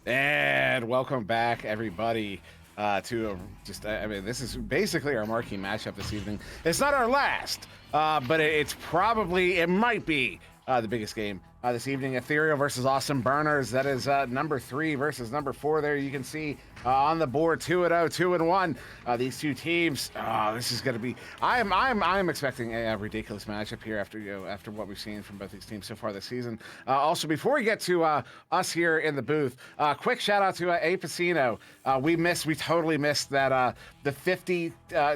And welcome back, everybody, to I mean, this is basically our marquee matchup this evening. It's not our last, but it might be the biggest game this evening. Ethereal versus Austin Burners. That is number 3 versus number 4 there. You can see on the board 2-0, 2-1. These two teams, this is going to be, I'm expecting a ridiculous matchup here after what we've seen from both these teams so far this season. Also, before we get to us here in the booth, quick shout out to A Pacino. We totally missed that the 50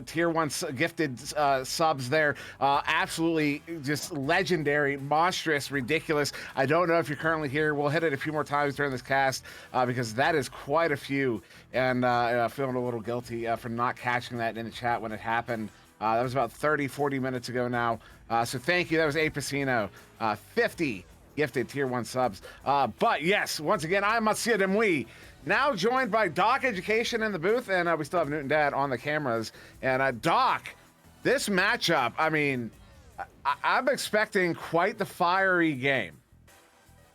tier 1 gifted subs there. Absolutely just legendary, monstrous, ridiculous. I don't know if you're currently here. We'll hit it a few more times during this cast because that is quite a few, and feeling a little guilty for not catching that in the chat when it happened. That was about 30-40 minutes ago now, so thank you. That was A Pacino, 50 gifted tier 1 subs. But yes, once again, I'm SirDimwi, now joined by DocEducation in the booth, and we still have Newton Dad on the cameras. And Doc, this matchup, I mean, I'm expecting quite the fiery game.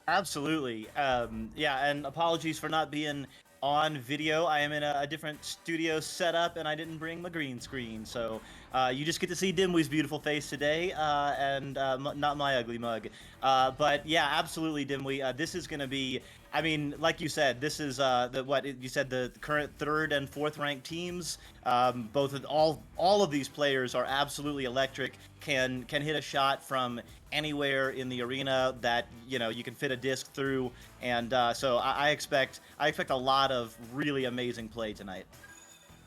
Absolutely. Yeah, and apologies for not being on video. I am in a different studio setup, and I didn't bring my green screen. So you just get to see Dimwi's beautiful face today, and not my ugly mug. But yeah, absolutely, Dimwi. This is going to be, I mean, like you said, this is the current 3rd and 4th ranked teams. All of these players are absolutely electric. Can hit a shot from anywhere in the arena that you can fit a disc through, and so I expect a lot of really amazing play tonight.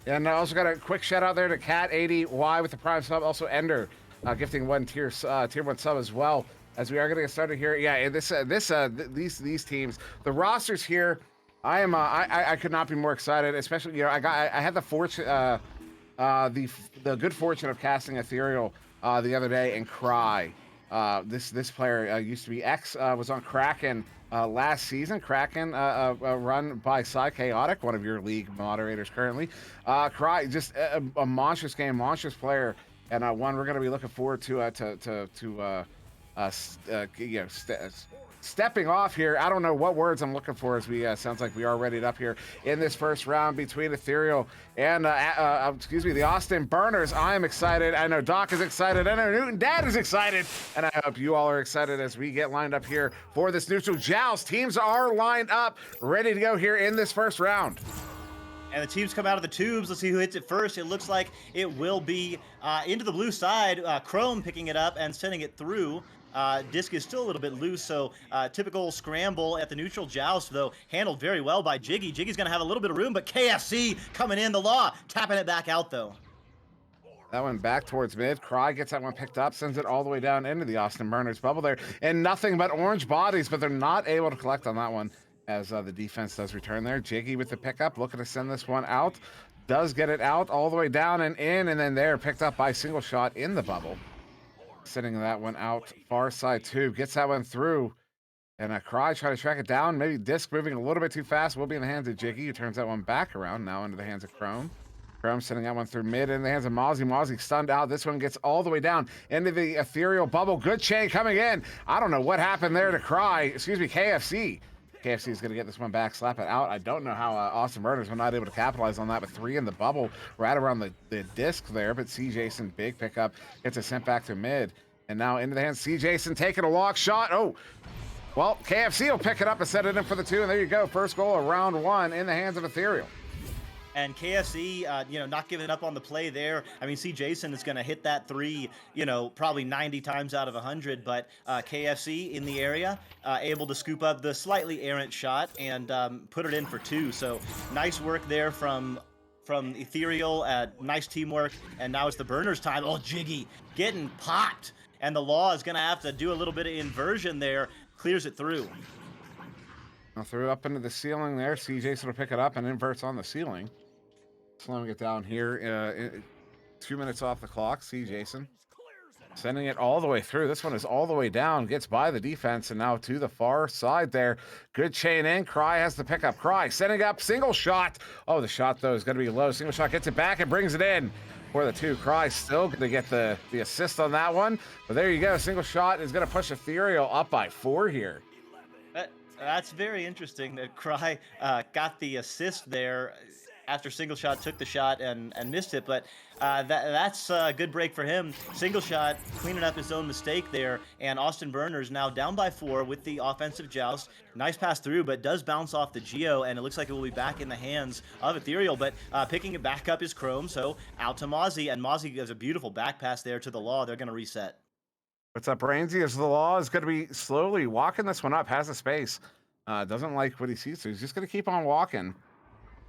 And I also got a quick shout out there to Cat80Y with the Prime sub. Also Ender gifting one tier 1 sub as well. As we are going to get started here, yeah. And these teams, the rosters here, I could not be more excited. Especially I had the good fortune of casting Ethereal the other day, and Cry. This player used to be was on Kraken last season. Kraken run by Chaotic, one of your league moderators currently. Cry, just a monstrous game, monstrous player, and one we're going to be looking forward to stepping off here. I don't know what words I'm looking for as we sounds like we are readied up here in this first round between Ethereal and the Austin Burners. I am excited. I know Doc is excited. I know Newton Dad is excited, and I hope you all are excited as we get lined up here for this neutral joust. Teams are lined up, ready to go here in this first round. And the teams come out of the tubes. Let's see who hits it first. It looks like it will be into the blue side. Chrome picking it up and sending it through. Disc is still a little bit loose, so typical scramble at the neutral joust, though handled very well by Jiggy. Jiggy's going to have a little bit of room, but KFC coming in, the law, tapping it back out, though. That one back towards mid. Cry gets that one picked up, sends it all the way down into the Austin Burners bubble there, and nothing but orange bodies, but they're not able to collect on that one as the defense does return there. Jiggy with the pickup, looking to send this one out. Does get it out all the way down and in, and then there, picked up by single shot in the bubble. Sending that one out far side tube, gets that one through, and Cry try to track it down. Maybe Disc moving a little bit too fast, will be in the hands of Jiggy, who turns that one back around, now into the hands of Chrome. Chrome sending that one through mid in the hands of Mozzie. Mozzie stunned out. This one gets all the way down into the ethereal bubble. Good chain coming in. I don't know what happened there to KFC. KFC is going to get this one back, slap it out. I don't know how Austin Burners were not able to capitalize on that, but 3 in the bubble right around the disc there. But C. Jason, big pickup, gets it sent back to mid. And now into the hands, C. Jason taking a walk shot. Oh, well, KFC will pick it up and set it in for the 2. And there you go. First goal of round 1 in the hands of Ethereal. And KFC, not giving up on the play there. I mean, C. Jason is going to hit that 3, probably 90 times out of 100. But KFC in the area, able to scoop up the slightly errant shot and put it in for 2. So nice work there from Ethereal. Nice teamwork. And now it's the Burners' time. Oh, Jiggy getting popped. And the law is going to have to do a little bit of inversion there. Clears it through. Threw up into the ceiling there. C. Jason will pick it up and inverts on the ceiling. Slowing it down here. 2 minutes off the clock. C. Jason sending it all the way through. This one is all the way down. Gets by the defense and now to the far side there. Good chain in. Cry has the pickup. Cry setting up. Single shot. Oh, the shot, though, is going to be low. Single shot gets it back and brings it in for the 2. Cry still going to get the assist on that one. But there you go. Single shot is going to push Ethereal up by 4 here. That's very interesting that Cry got the assist there after single shot took the shot and missed it, but that's a good break for him. Single shot cleaning up his own mistake there, and Austin Burners now down by 4 with the offensive joust. Nice pass through, but does bounce off the Geo, and it looks like it will be back in the hands of Ethereal, but picking it back up is Chrome, so out to Mozzie, and Mozzie gives a beautiful back pass there to the Law. They're going to reset. What's up, Brainsy? As the Law is going to be slowly walking this one up, has the space. Doesn't like what he sees, so he's just going to keep on walking.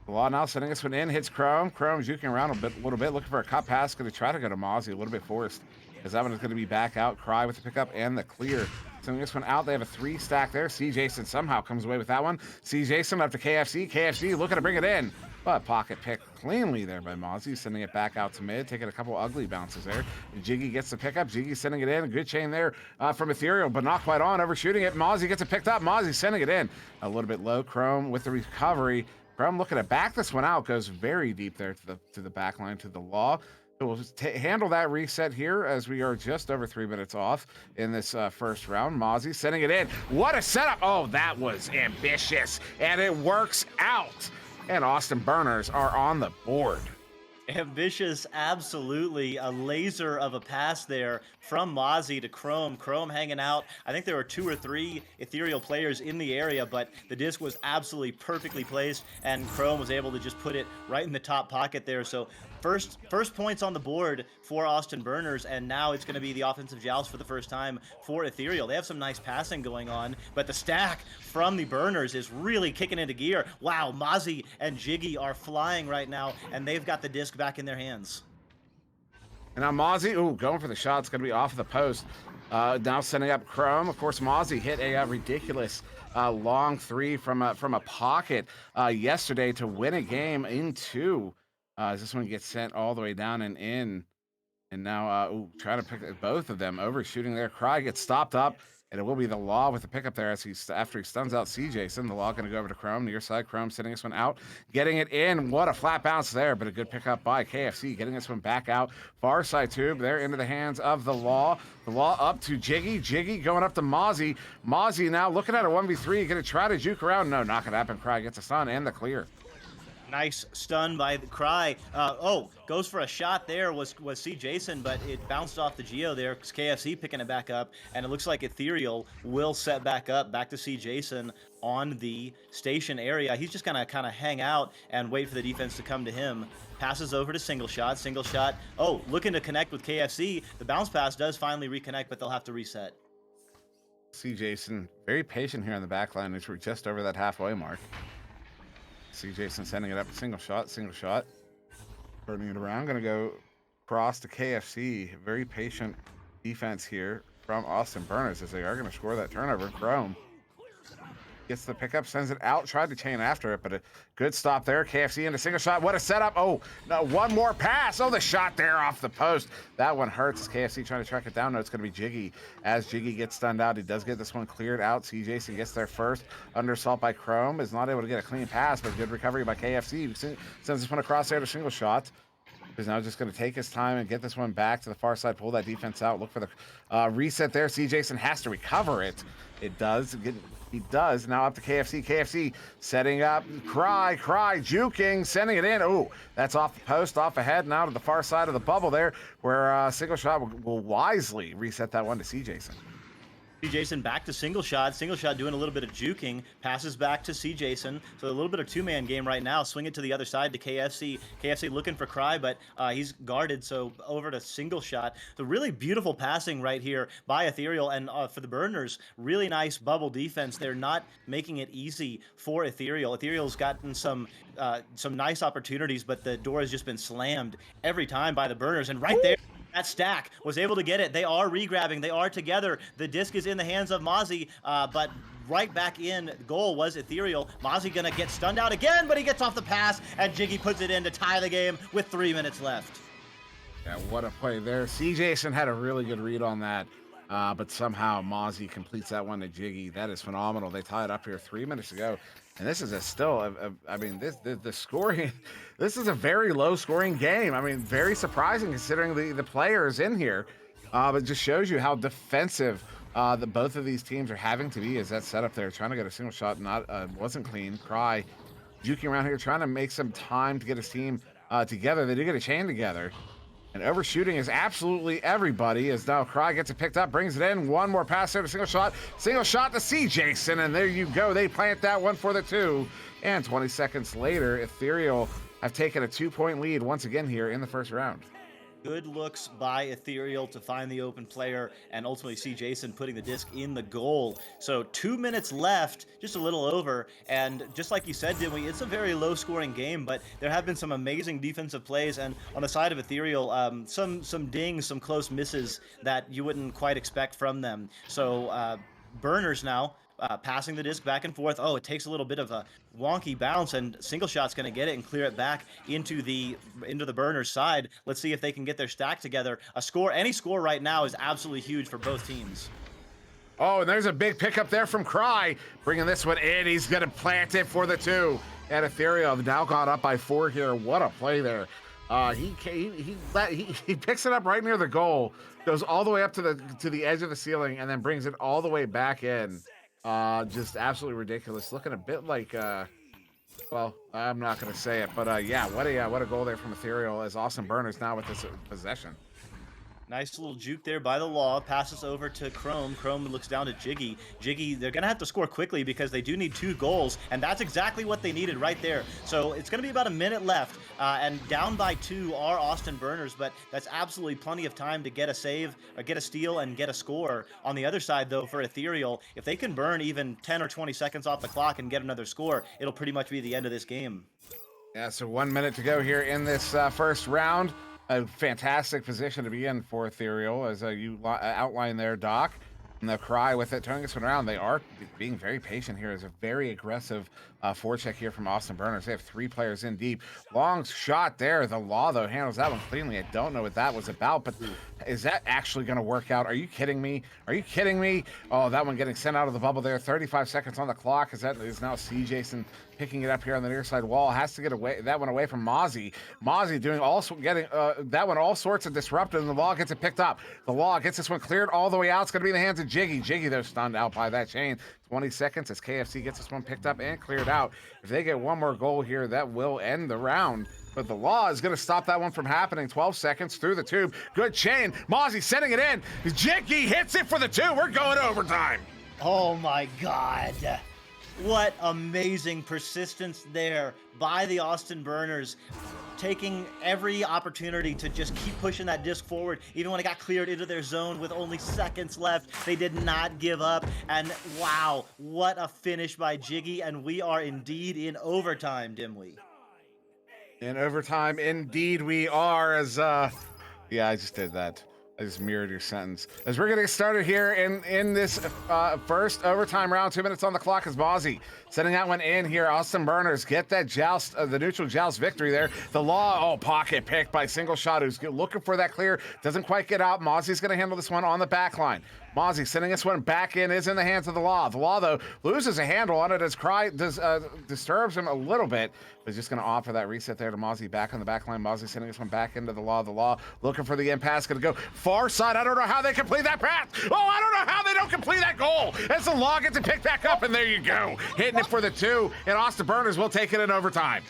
The Law now sending this one in, hits Chrome. Chrome juking around a little bit, looking for a cut pass. Going to try to go to Mozzie, a little bit forced, as that one is going to be back out. Cry with the pickup and the clear. Sending this one out. They have a 3 stack there. C. Jason somehow comes away with that one. C. Jason up to KFC. KFC looking to bring it in. But pocket pick cleanly there by Mozzie, sending it back out to mid, taking a couple ugly bounces there. Jiggy gets the pickup. Jiggy sending it in. A good chain there from Ethereal, but not quite on. Overshooting it. Mozzie gets it picked up. Mozzie sending it in. A little bit low. Chrome with the recovery. Chrome looking to back this one out. Goes very deep there to the back line, to the Law. So we'll just handle that reset here as we are just over 3 minutes off in this first round. Mozzie sending it in. What a setup. Oh, that was ambitious. And it works out. And Austin Burners are on the board. Ambitious, absolutely. A laser of a pass there from Mozzie to Chrome. Chrome hanging out. I think there were 2 or 3 Ethereal players in the area, but the disc was absolutely perfectly placed, and Chrome was able to just put it right in the top pocket there. So first points on the board for Austin Burners, and now it's going to be the offensive joust for the first time for Ethereal. They have some nice passing going on, but the stack from the Burners is really kicking into gear. Wow, Mozzie and Jiggy are flying right now, and they've got the disc back in their hands. And now Mozzie, ooh, going for the shot. It's going to be off the post. Now sending up Chrome. Of course, Mozzie hit a ridiculous long 3 from a pocket yesterday to win a game in 2. As this one gets sent all the way down and in. And now trying to pick both of them. Overshooting there. Cry gets stopped up. And it will be the Law with the pickup there after he stuns out C. Jason. The Law going to go over to Chrome, near side. Chrome sending this one out, getting it in. What a flat bounce there, but a good pickup by KFC, getting this one back out. Far side tube there into the hands of the Law. The Law up to Jiggy. Jiggy going up to Mozzie. Mozzie now looking at a 1v3. Going to try to juke around. No, not going to happen. Cry gets a stun and the clear. Nice stun by the Cry. Goes for a shot there was C. Jason, but it bounced off the Geo there. KFC picking it back up, and it looks like Ethereal will set back to C. Jason on the station area. He's just gonna kind of hang out and wait for the defense to come to him. Passes over to single shot. Oh, looking to connect with KFC. The bounce pass does finally reconnect, but they'll have to reset. C. Jason very patient here on the back line, which we're just over that halfway mark. C. Jason sending it up, single shot, turning it around. Going to go cross to KFC. Very patient defense here from Austin Burners as they are going to score that turnover. Chrome gets the pickup, sends it out, tried to chain after it, but a good stop there. KFC into single shot. What a setup. Oh, no, one more pass. Oh, the shot there off the post. That one hurts. KFC trying to track it down. No, it's going to be Jiggy. As Jiggy gets stunned out, he does get this one cleared out. C. Jason gets there first. Under assault by Chrome. Is not able to get a clean pass, but good recovery by KFC. Sends this one across there to single shot. He's now just going to take his time and get this one back to the far side, pull that defense out, look for the reset there. C. Jason has to recover it. It does. He does. Now up to KFC. KFC setting up. Cry, juking, sending it in. Oh, that's off the post, off ahead, now to the far side of the bubble there, where single shot will wisely reset that one to C. Jason. C. Jason back to single shot doing a little bit of juking, passes back to C. Jason. So a little bit of 2-man game right now. Swing it to the other side to KFC. KFC looking for Cry, but he's guarded, so over to single shot. The really beautiful passing right here by Ethereal, and for the Burners, really nice bubble defense. They're not making it easy for Ethereal. Ethereal's gotten some nice opportunities, but the door has just been slammed every time by the Burners, and right there, that stack was able to get it. They are regrabbing. They are together. The disc is in the hands of Mozzie, but right back in goal was Ethereal. Mozzie gonna get stunned out again, but he gets off the pass, and Jiggy puts it in to tie the game with 3 minutes left. Yeah, what a play there. C. Jason had a really good read on that, but somehow Mozzie completes that one to Jiggy. That is phenomenal. They tie it up here 3 minutes ago. And this is the scoring, this is a very low scoring game. I mean, very surprising considering the players in here. But it just shows you how defensive both of these teams are having to be is that setup there, trying to get a single shot, not wasn't clean. Cry juking around here, trying to make some time to get his team together. They do get a chain together. And overshooting is absolutely everybody as now Cry gets it picked up, brings it in. One more pass there to single shot to see Jason, and there you go. They plant that one for the 2. And 20 seconds later, Ethereal have taken a 2-point lead once again here in the first round. Good looks by Ethereal to find the open player and ultimately see Jason putting the disc in the goal. So 2 minutes left, just a little over, and just like you said, Dimwi, it's a very low-scoring game, but there have been some amazing defensive plays, and on the side of Ethereal, some dings, some close misses that you wouldn't quite expect from them. So Burners now passing the disc back and forth. Oh, it takes a little bit of a wonky bounce, and single shot's going to get it and clear it back into the Burners side. Let's see if they can get their stack together. Any score right now is absolutely huge for both teams. Oh, and there's a big pickup there from Cry, bringing this one in. He's going to plant it for the 2. And Ethereal have now gone up by 4 here. What a play there. He picks it up right near the goal, goes all the way up to the edge of the ceiling, and then brings it all the way back in. Just absolutely ridiculous. Looking a bit like, well, I'm not going to say it, but yeah, what a goal there from Ethereal as Austin Burners now with this possession. Nice little juke there by the Law. Passes over to Chrome. Chrome looks down to Jiggy. Jiggy, they're going to have to score quickly because they do need 2 goals, and that's exactly what they needed right there. So it's going to be about a minute left, and down by 2 are Austin Burners, but that's absolutely plenty of time to get a save, or get a steal, and get a score. On the other side, though, for Ethereal, if they can burn even 10 or 20 seconds off the clock and get another score, it'll pretty much be the end of this game. Yeah, so 1 minute to go here in this first round. A fantastic position to be in for Ethereal, as you outlined there, Doc. And the Cry with it, turning this one around. They are being very patient here. It's a very aggressive forecheck here from Austin Burners. They have 3 players in deep. Long shot there. The Law, though, handles that one cleanly. I don't know what that was about, but is that actually going to work out? Are you kidding me? Are you kidding me? Oh, that one getting sent out of the bubble there. 35 seconds on the clock, as that is now C. Jason picking it up here on the near side wall. Has to get away that one away from Mozzie. Mozzie doing getting that one all sorts of disrupted, and the Law gets it picked up. The Law gets this one cleared all the way out. It's going to be in the hands of Jiggy. Jiggy, though, stunned out by that chain. 20 seconds as KFC gets this one picked up and cleared out. If they get one more goal here, that will end the round. But the Law is going to stop that one from happening. 12 seconds through the tube. Good chain. Mozzie setting it in. Jiggy hits it for the 2. We're going overtime. Oh my God. What amazing persistence there by the Austin Burners, taking every opportunity to just keep pushing that disc forward. Even when it got cleared into their zone with only seconds left, they did not give up. And wow, what a finish by Jiggy. And we are indeed in overtime, Dimwi. In overtime, indeed we are. As yeah, I just did that. I just mirrored your sentence. As we're going to get started here in this first overtime round, 2 minutes on the clock as Mozzie setting that one in here. Austin Burners get that joust, the neutral joust victory there. The Law, pocket pick by single shot, who's looking for that clear. Doesn't quite get out. Mozzie's going to handle this one on the back line. Mozzie sending this one back in, is in the hands of the Law. The Law, though, loses a handle on it as Cry disturbs him a little bit. But he's just going to offer that reset there to Mozzie back on the back line. Mozzie sending this one back into the Law. The Law looking for the end pass, going to go far side. I don't know how they complete that pass. Oh, I don't know how they don't complete that goal. As the Law gets to pick back up, and there you go. Hitting it for the 2, and Austin Burners will take it in overtime.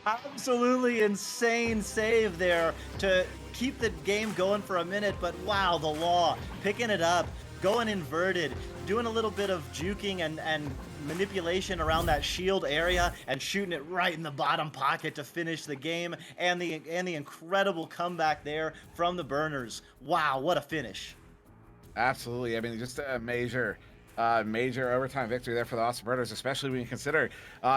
Absolutely insane save there to keep the game going for a minute, but wow, the Law picking it up, going inverted, doing a little bit of juking and manipulation around that shield area and shooting it right in the bottom pocket to finish the game, and the incredible comeback there from the Burners. Wow, what a finish. Absolutely. I mean, just a major overtime victory there for the Austin Burners, especially when you consider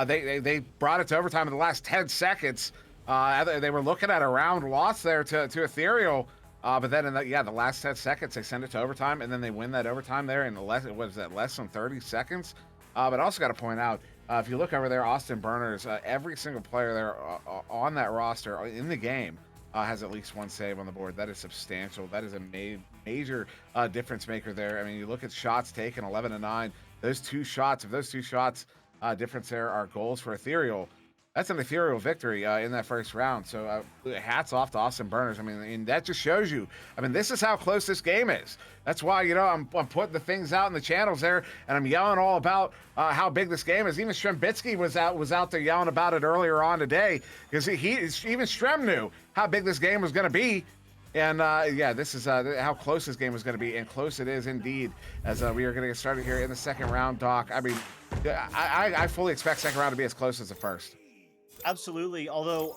they brought it to overtime in the last 10 seconds. They were looking at a round loss there to Ethereal, but then in the last 10 seconds they send it to overtime, and then they win that overtime there in less than 30 seconds. But I also got to point out, if you look over there, Austin Burners, every single player there on that roster in the game has at least one save on the board. That is substantial. That is a major difference maker there. I mean, you look at shots taken, 11-9. Those two shots difference there are goals for Ethereal. That's an ethereal victory in that first round. So hats off to Austin Burners. I mean, and that just shows you. I mean, this is how close this game is. That's why, you know, I'm putting the things out in the channels there, and I'm yelling all about how big this game is. Even Strembitsky was out there yelling about it earlier on today, because even Strem knew how big this game was going to be. And yeah, this is how close this game was going to be, and close it is indeed. As we are going to get started here in the second round, Doc. I mean, I fully expect second round to be as close as the first. Absolutely. Although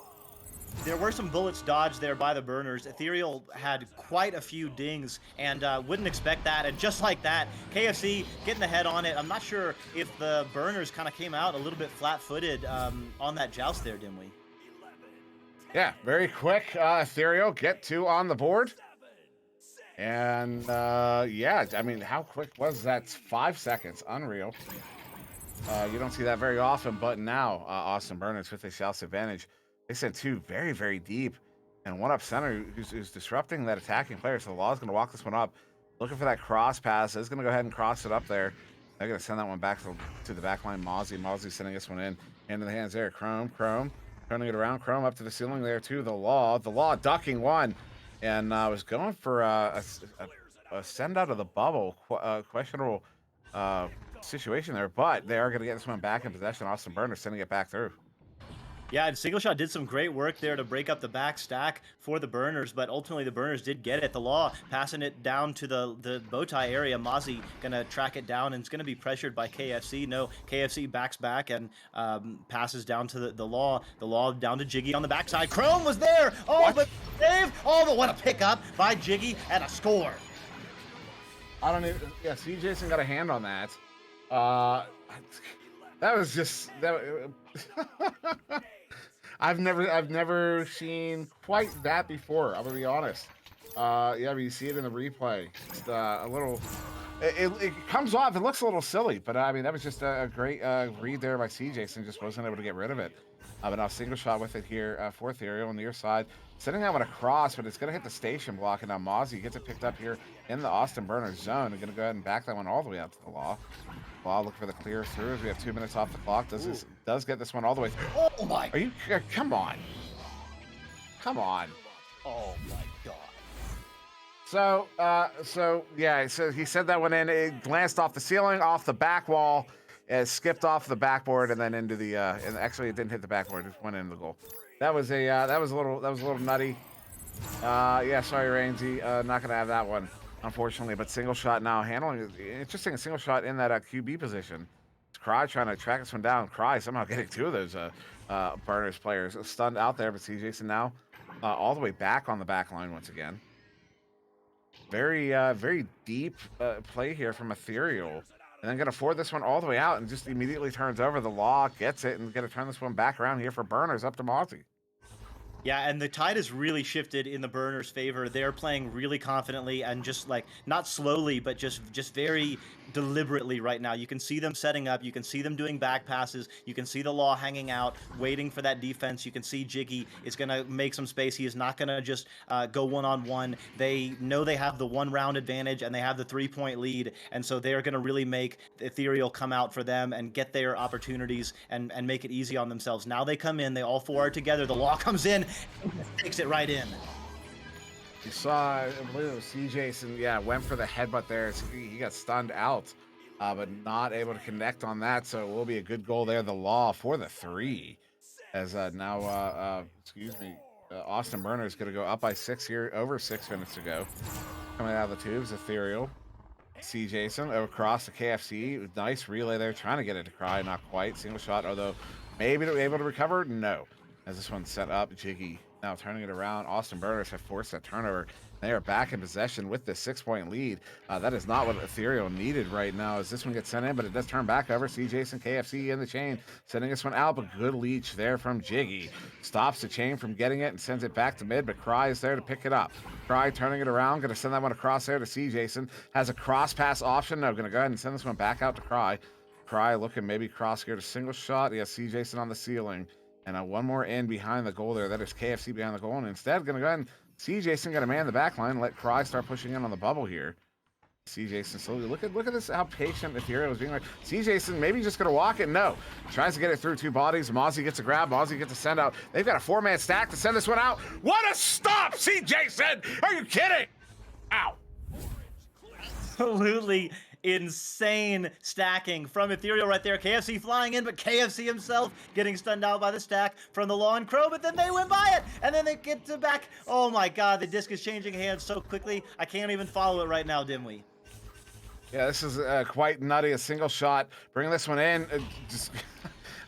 there were some bullets dodged there by the Burners. Ethereal had quite a few dings and wouldn't expect that. And just like that, KFC getting the head on it. I'm not sure if the Burners kind of came out a little bit flat-footed on that joust there, Dimwi. Yeah, very quick. Ethereal get 2 on the board. And yeah, I mean, how quick was that? 5 seconds. Unreal. You don't see that very often, but now Austin Burners with a South advantage. They sent 2 very, very deep, and one up center who's disrupting that attacking player. So the Law is going to walk this one up, looking for that cross pass. Is going to go ahead and cross it up there. They're going to send that one back to the back line. Mozzie sending this one into the hands there. Chrome turning it around. Chrome up to the ceiling there too. The Law ducking one, and was going for a send out of the bubble. Questionable situation there, but they are going to get this one back in possession. Austin Burners sending it back through. Yeah, and Single Shot did some great work there to break up the back stack for the Burners, but ultimately the Burners did get it. The Law passing it down to the bow tie area. Mozzie gonna track it down, and it's gonna be pressured by KFC. No, KFC backs back and passes down to the Law. The Law down to Jiggy on the backside. Chrome was there. Oh, What? but save. Oh, but what a pickup by Jiggy and a score. I don't even. Yeah, C. Jason got a hand on that. That was just that. I've never seen quite that before. I'm gonna be honest. Yeah, but you see it in the replay. Just a little. It comes off. It looks a little silly, but I mean that was just a great read there by C. Jason. Just wasn't able to get rid of it. But now Single Shot with it here for Ethereal on the near side, sending that one across, but it's gonna hit the station block, and now Mozzie gets it picked up here in the Austin Burners zone. They're gonna go ahead and back that one all the way out to the Law. Law looking for the clear through as we have 2 minutes off the clock. Does get this one all the way through. Oh my. Are you? Come on. Come on. Oh my God. So yeah, so he sent that one in. It glanced off the ceiling, off the back wall, it skipped off the backboard, and then into the. And actually, it didn't hit the backboard. It just went into the goal. That was a little nutty. Yeah, sorry, Rainsy. Not gonna have that one, unfortunately. But Single Shot now handling. Interesting, a Single Shot in that QB position. It's Cry trying to track this one down. Cry somehow getting 2 of those Burners players stunned out there, but C. Jason now all the way back on the back line once again. Very deep play here from Ethereal, and then gonna forward this one all the way out and just immediately turns over. The Law gets it and gonna turn this one back around here for Burners up to Mozzie. Yeah, and the tide has really shifted in the Burners' favor. They're playing really confidently and just like not slowly, but just very deliberately right now. You can see them setting up. You can see them doing back passes. You can see the Law hanging out, waiting for that defense. You can see Jiggy is going to make some space. He is not going to just go one-on-one. They know they have the 1-round advantage and they have the 3-point lead, and so they're going to really make Ethereal come out for them and get their opportunities and make it easy on themselves. Now they come in. They all 4 are together. The Law comes in. Takes it right in. You saw, I believe it was C. Jason, yeah, went for the headbutt there. So he got stunned out, but not able to connect on that. So it will be a good goal there. The Law for the 3. As now, Austin Burner is going to go up by 6 here, over 6 minutes to go. Coming out of the tubes, Ethereal. C. Jason across the KFC. Nice relay there, trying to get it to Cry. Not quite. Single Shot, although maybe they're able to recover. No. As this one's set up, Jiggy now turning it around. Austin Burners have forced that turnover. They are back in possession with the 6-point lead. That is not what Ethereal needed right now as this one gets sent in, but it does turn back over. C. Jason, KFC in the chain, sending this one out, but good leech there from Jiggy. Stops the chain from getting it and sends it back to mid, but Cry is there to pick it up. Cry turning it around, going to send that one across there to C. Jason. Has a cross pass option. No, going to go ahead and send this one back out to Cry. Cry looking maybe cross here to Single Shot. Yeah, C. Jason on the ceiling. And one more in behind the goal there. That is KFC behind the goal. And instead, going to go ahead and C. Jason going to man the back line. Let Cry start pushing in on the bubble here. See Jason slowly. Look at this, how patient Ethereal is being. Like, see Jason, maybe just gonna walk it. No, tries to get it through two bodies. Mozzie gets a grab. Mozzie gets a send out. They've got a 4-man stack to send this one out. What a stop! See Jason, are you kidding? Ow. Absolutely insane stacking from Ethereal right there. KFC flying in, but KFC himself getting stunned out by the stack from the Law and Crow, but then they went by it, and then they get to back. Oh my god, the disc is changing hands so quickly, I can't even follow it right now, Dimwi. Yeah, this is quite nutty. A single shot. Bring this one in. Just,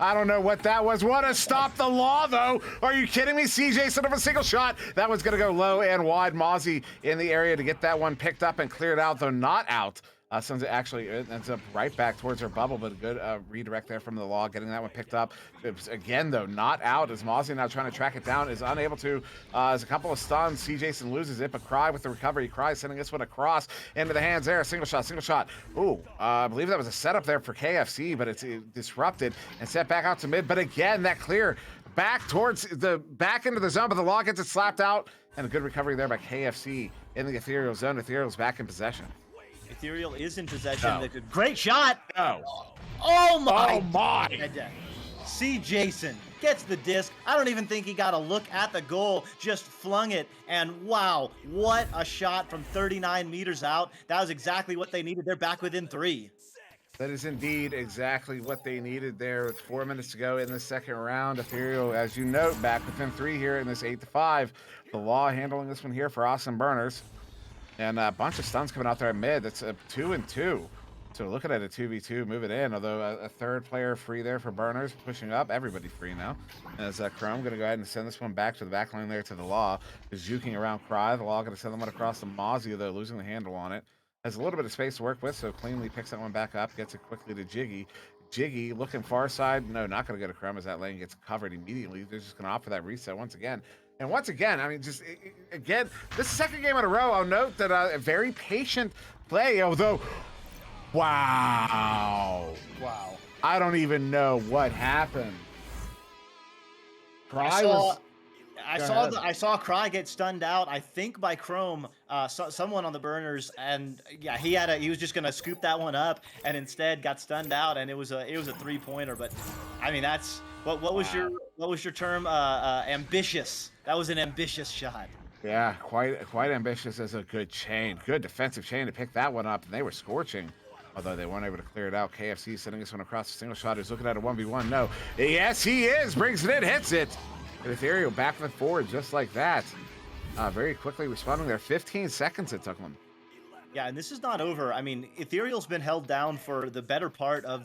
I don't know what that was. What a stop the law, though. Are you kidding me? CJ set up a single shot. That one's going to go low and wide. Mozzie in the area to get that one picked up and cleared out, though not out. Suns actually ends up right back towards her bubble, but a good redirect there from the law, getting that one picked up. Again, though, not out as Mozzie now trying to track it down, is unable to. As a couple of stuns, C. Jason loses it, but Cry with the recovery. Cry sending this one across into the hands there. Single shot, single shot. Ooh, I believe that was a setup there for KFC, but it's disrupted and set back out to mid. But again, that clear back towards the back into the zone, but the law gets it slapped out, and a good recovery there by KFC in the Ethereal zone. Ethereal's back in possession. Ethereal is in possession. No. Great shot. No. Oh my. Oh my. See Jason gets the disc. I don't even think he got a look at the goal. Just flung it. And wow, what a shot from 39 meters out. That was exactly what they needed. They're back within 3. That is indeed exactly what they needed there with 4 minutes to go in the second round. Ethereal, as you note, back within 3 here in this 8-5. The law handling this one here for Awesome Burners. And a bunch of stuns coming out there at mid. That's a 2-2. So looking at a 2v2, move it in. Although a third player free there for Burners, pushing up. Everybody free now. As Chrome going to go ahead and send this one back to the back line there to the Law. Is juking around Cry. The Law going to send them one across the Mozzie, though, losing the handle on it. Has a little bit of space to work with, so cleanly picks that one back up. Gets it quickly to Jiggy. Jiggy looking far side. No, not going to go to Chrome as that lane gets covered immediately. They're just going to opt for that reset once again. And once again, I mean, just again, this second game in a row, I'll note that a very patient play, although, wow. I don't even know what happened. I saw Cry get stunned out, I think by Chrome, someone on the Burners, and yeah, he was just gonna scoop that one up, and instead got stunned out, and it was a 3-pointer. But I mean, that's what was your term? Ambitious. That was an ambitious shot. Yeah, quite ambitious as a good chain, good defensive chain to pick that one up, and they were scorching. Although they weren't able to clear it out. KFC sending this one across the single shot. He's looking at a 1v1. No, yes, he is. Brings it in, hits it. And Ethereal back foot forward just like that. Very quickly responding there. 15 seconds it took them. Yeah, and this is not over. I mean, Ethereal's been held down for the better part of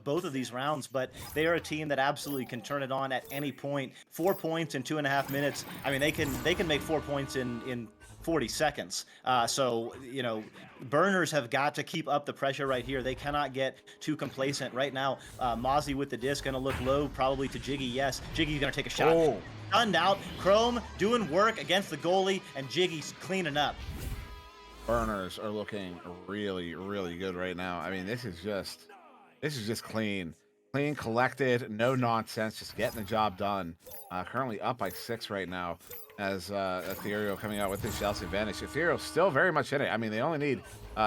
both of these rounds, but they are a team that absolutely can turn it on at any point. 4 points in 2.5 minutes. I mean, they can make 4 points in 40 seconds. So, you know, Burners have got to keep up the pressure right here. They cannot get too complacent right now. Mozzie with the disc, going to look low, probably to Jiggy. Yes, Jiggy's going to take a shot. Oh. Stunned out. Chrome doing work against the goalie, and Jiggy's cleaning up. Burners are looking really, really good right now. I mean, this is just clean, collected, no nonsense, just getting the job done. Currently up by 6 right now. As Ethereal coming out with this Chelsea advantage. Ethereal still very much in it. I mean, they only need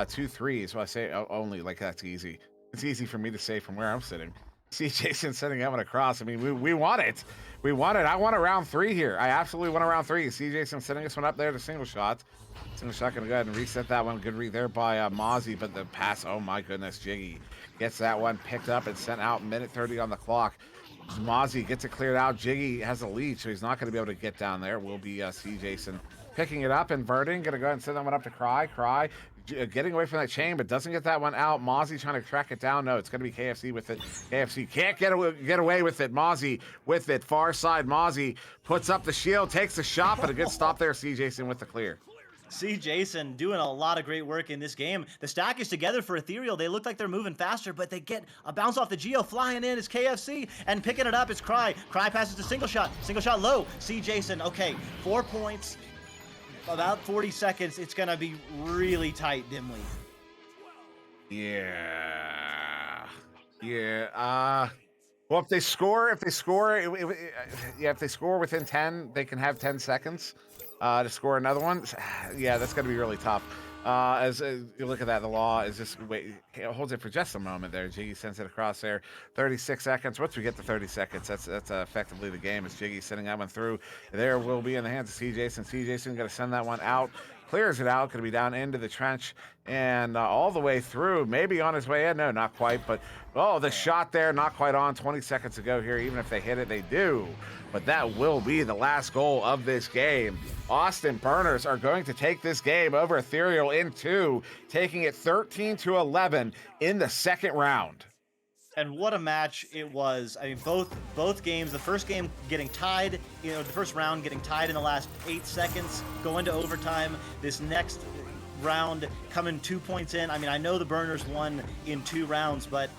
2 threes. So I say only, like that's easy. It's easy for me to say from where I'm sitting. See Jason sending that one across. I mean, we want it. We want it. I want a round 3 here. I absolutely want a round 3. See Jason sending this one up there to single shots. Single shot going to go ahead and reset that one. Good read there by Mozzie, but the pass, oh my goodness, Jiggy gets that one picked up and sent out. Minute 30 on the clock. Mozzie gets it cleared out. Jiggy has a lead, so he's not going to be able to get down there. Will be C. Jason picking it up, inverting. Going to go ahead and send that one up to Cry. Cry getting away from that chain, but doesn't get that one out. Mozzie trying to track it down. No, it's going to be KFC with it. KFC can't get away with it. Mozzie with it. Far side. Mozzie puts up the shield, takes the shot, but a good stop there. C. Jason with the clear. See Jason doing a lot of great work in this game. The stack is together for Ethereal. They look like they're moving faster, but they get a bounce off the Geo. Flying in is KFC, and picking it up is Cry. Cry passes to single shot low. See Jason, okay, 4 points, about 40 seconds. It's going to be really tight, Dimwi. Yeah. Well, if they score within 10, they can have 10 seconds. To score another one, yeah, that's going to be really tough. As you look at that, the law is just wait, holds it for just a moment there. Jiggy sends it across there. 36 seconds. Once we get to 30 seconds, that's effectively the game. As Jiggy sending that one through, there will be in the hands of CJson. CJson going to send that one out. Clears it out. Going to be down into the trench and all the way through. Maybe on his way in. No, not quite. But oh, the shot there, not quite on. 20 seconds to go here. Even if they hit it, they do. But that will be the last goal of this game. Austin Burners are going to take this game over Ethereal in 2, taking it 13-11 in the second round. And what a match it was. I mean, both games, the first game getting tied, the first round getting tied in the last 8 seconds, go into overtime. This next round coming 2 points in. I mean, I know the Burners won in 2 rounds, but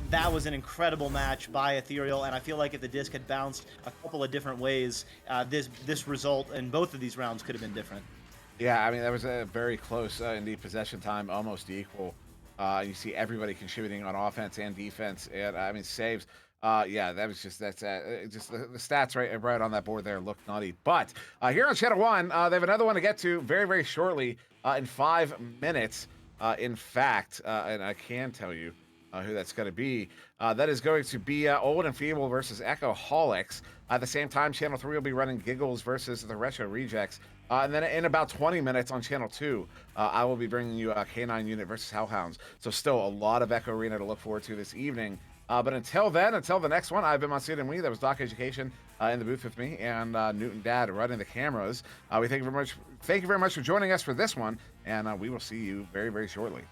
that was an incredible match by Ethereal, and I feel like if the disc had bounced a couple of different ways, this result in both of these rounds could have been different. Yeah, I mean, that was a very close, indeed, possession time, almost equal. You see everybody contributing on offense and defense, and I mean saves. Yeah, that was just the stats right on that board there look nutty. But here on Channel 1, they have another one to get to very shortly in 5 minutes. In fact, and I can tell you who that's going to be. That is going to be Old and Feeble versus Echoholics. At the same time, Channel 3 will be running Giggles versus the Retro Rejects. And then in about 20 minutes on Channel 2, I will be bringing you K9 Unit versus Hellhounds. So still a lot of Echo Arena to look forward to this evening. But until then, until the next one, I've been SirDimwi. That was DocEducation in the booth with me, and Newton Dad running the cameras. We thank you very much. Thank you very much for joining us for this one, and we will see you very shortly.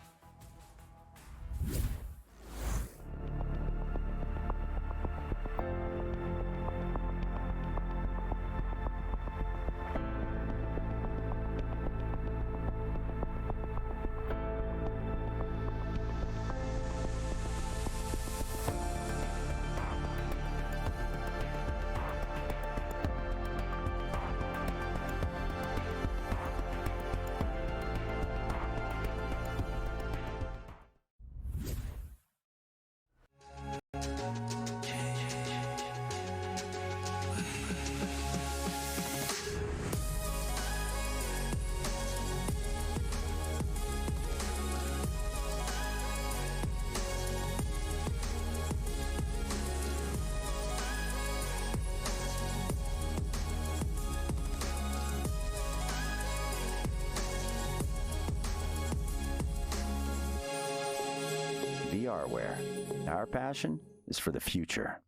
VRware. Our passion is for the future.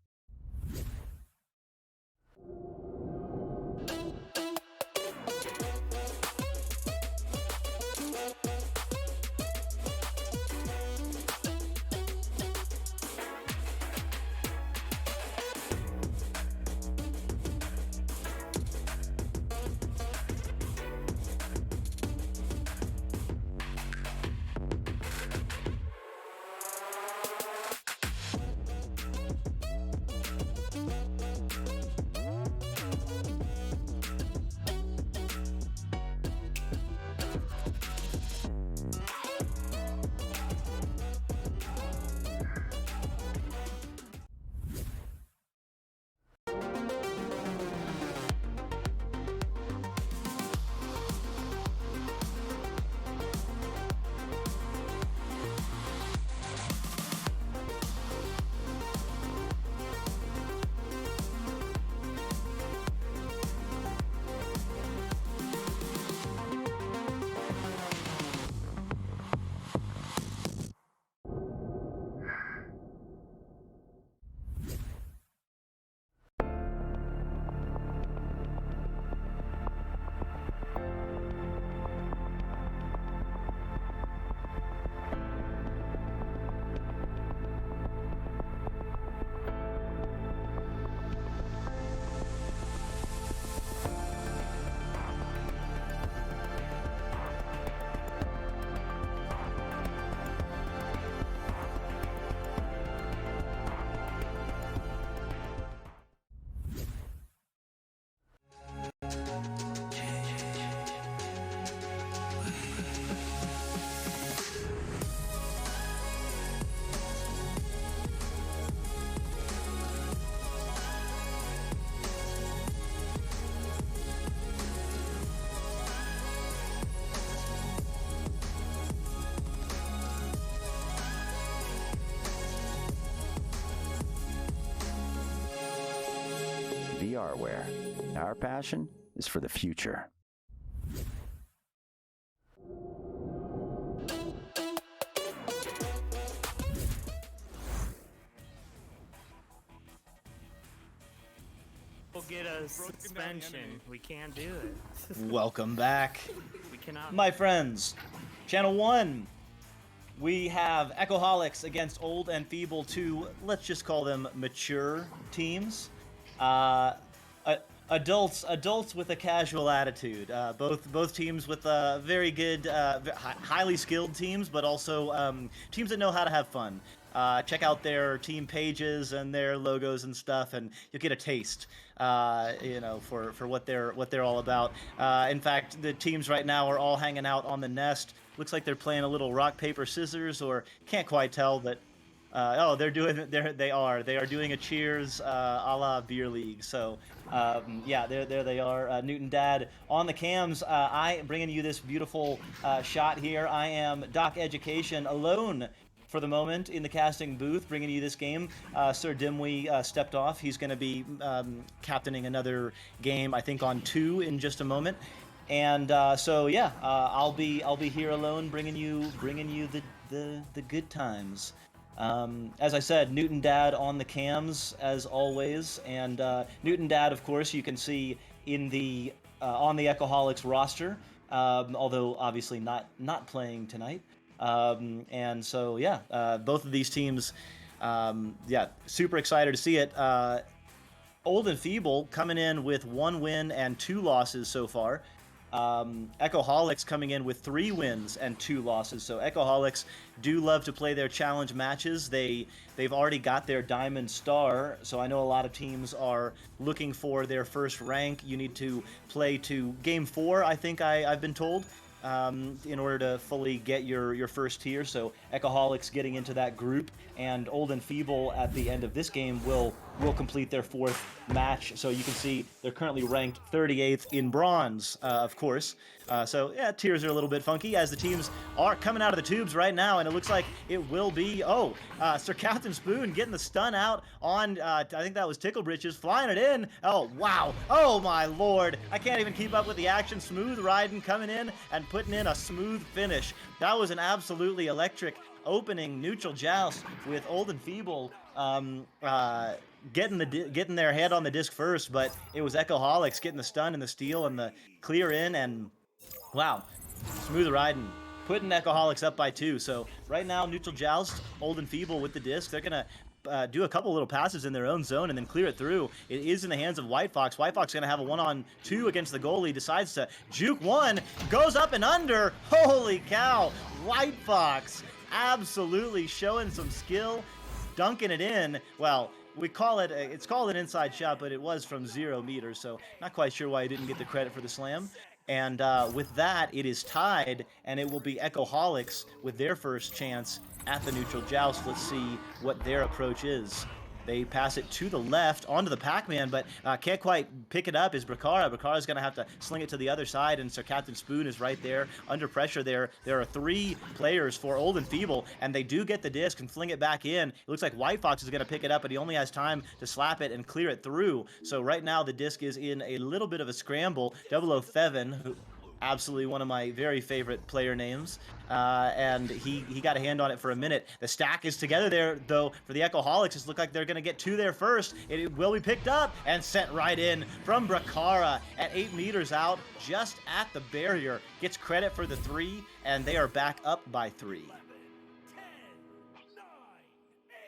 starware. Our passion is for the future. We'll get a suspension. We can't do it. Welcome back, We cannot. my friends. Channel 1. We have Echoholics against Old and Feeble, two, let's just call them mature teams. Adults with a casual attitude. Both teams with very good, highly skilled teams, but also teams that know how to have fun. Check out their team pages and their logos and stuff, and you'll get a taste, for what they're all about. In fact, the teams right now are all hanging out on the nest. Looks like they're playing a little rock paper scissors, or can't quite tell, but they are doing a cheers a la beer league. So there they are. Newton Dad on the cams. I am bringing you this beautiful shot here. I am DocEducation alone for the moment in the casting booth, bringing you this game. SirDimwi stepped off. He's going to be captaining another game, I think, on 2 in just a moment. And I'll be here alone, bringing you the good times. As I said, Newton Dad on the cams as always, and Newton Dad, of course, you can see in the on the Echoholics roster, although obviously not playing tonight. Both of these teams, super excited to see it. Old and Feeble coming in with 1 win and 2 losses so far. Echoholics coming in with 3 wins and 2 losses. So Echoholics do love to play their challenge matches. They've already got their Diamond Star, so I know a lot of teams are looking for their first rank. You need to play to Game 4, I think I've been told, in order to fully get your first tier. So Echoholics getting into that group, and Old and Feeble at the end of this game will complete their 4th match. So you can see they're currently ranked 38th in bronze, of course. Tiers are a little bit funky as the teams are coming out of the tubes right now, and it looks like it will be, Sir Captain Spoon getting the stun out on, I think that was Tickle Britches, flying it in. Oh, wow. Oh, my lord. I can't even keep up with the action. Smooth riding, coming in and putting in a smooth finish. That was an absolutely electric opening neutral joust with Old and Feeble getting their head on the disc first, but it was Echoholics getting the stun and the steal and the clear in, and wow, smooth riding, putting Echoholics up by 2. So right now, neutral joust, Old and Feeble with the disc. They're gonna do a couple little passes in their own zone and then clear it through. It is in the hands of White Fox. White Fox gonna have a 1-on-2 against the goalie, decides to juke one, goes up and under. Holy cow, White Fox absolutely showing some skill, dunking it in. Well, it's called an inside shot, but it was from 0 meters, so not quite sure why he didn't get the credit for the slam. And with that, it is tied, and it will be Echoholics with their first chance at the neutral joust. Let's see what their approach is. They pass it to the left onto the Pac-Man, but can't quite pick it up is Bracara. Bracara's going to have to sling it to the other side, and Sir Captain Spoon is right there under pressure there. There are 3 players for Old and Feeble, and they do get the disc and fling it back in. It looks like White Fox is going to pick it up, but he only has time to slap it and clear it through. So right now the disc is in a little bit of a scramble. 007, who absolutely one of my very favorite player names, and he got a hand on it for a minute. The stack is together there, though, for the Echoholics. It looks like they're going to get 2 there first. It will be picked up and sent right in from Bracara at 8 meters out, just at the barrier. Gets credit for the 3, and they are back up by 3.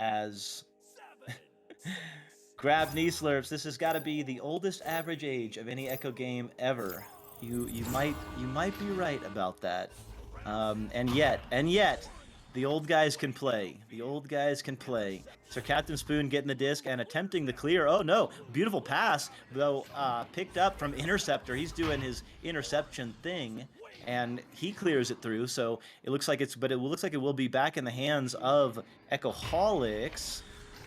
As grab knee slurps, this has got to be the oldest average age of any Echo game ever. You might be right about that. And yet, the old guys can play. The old guys can play. Sir Captain Spoon getting the disc and attempting the clear. Oh no, beautiful pass, though picked up from Interceptor. He's doing his interception thing, and he clears it through. So it looks like it looks like it will be back in the hands of Echoholics.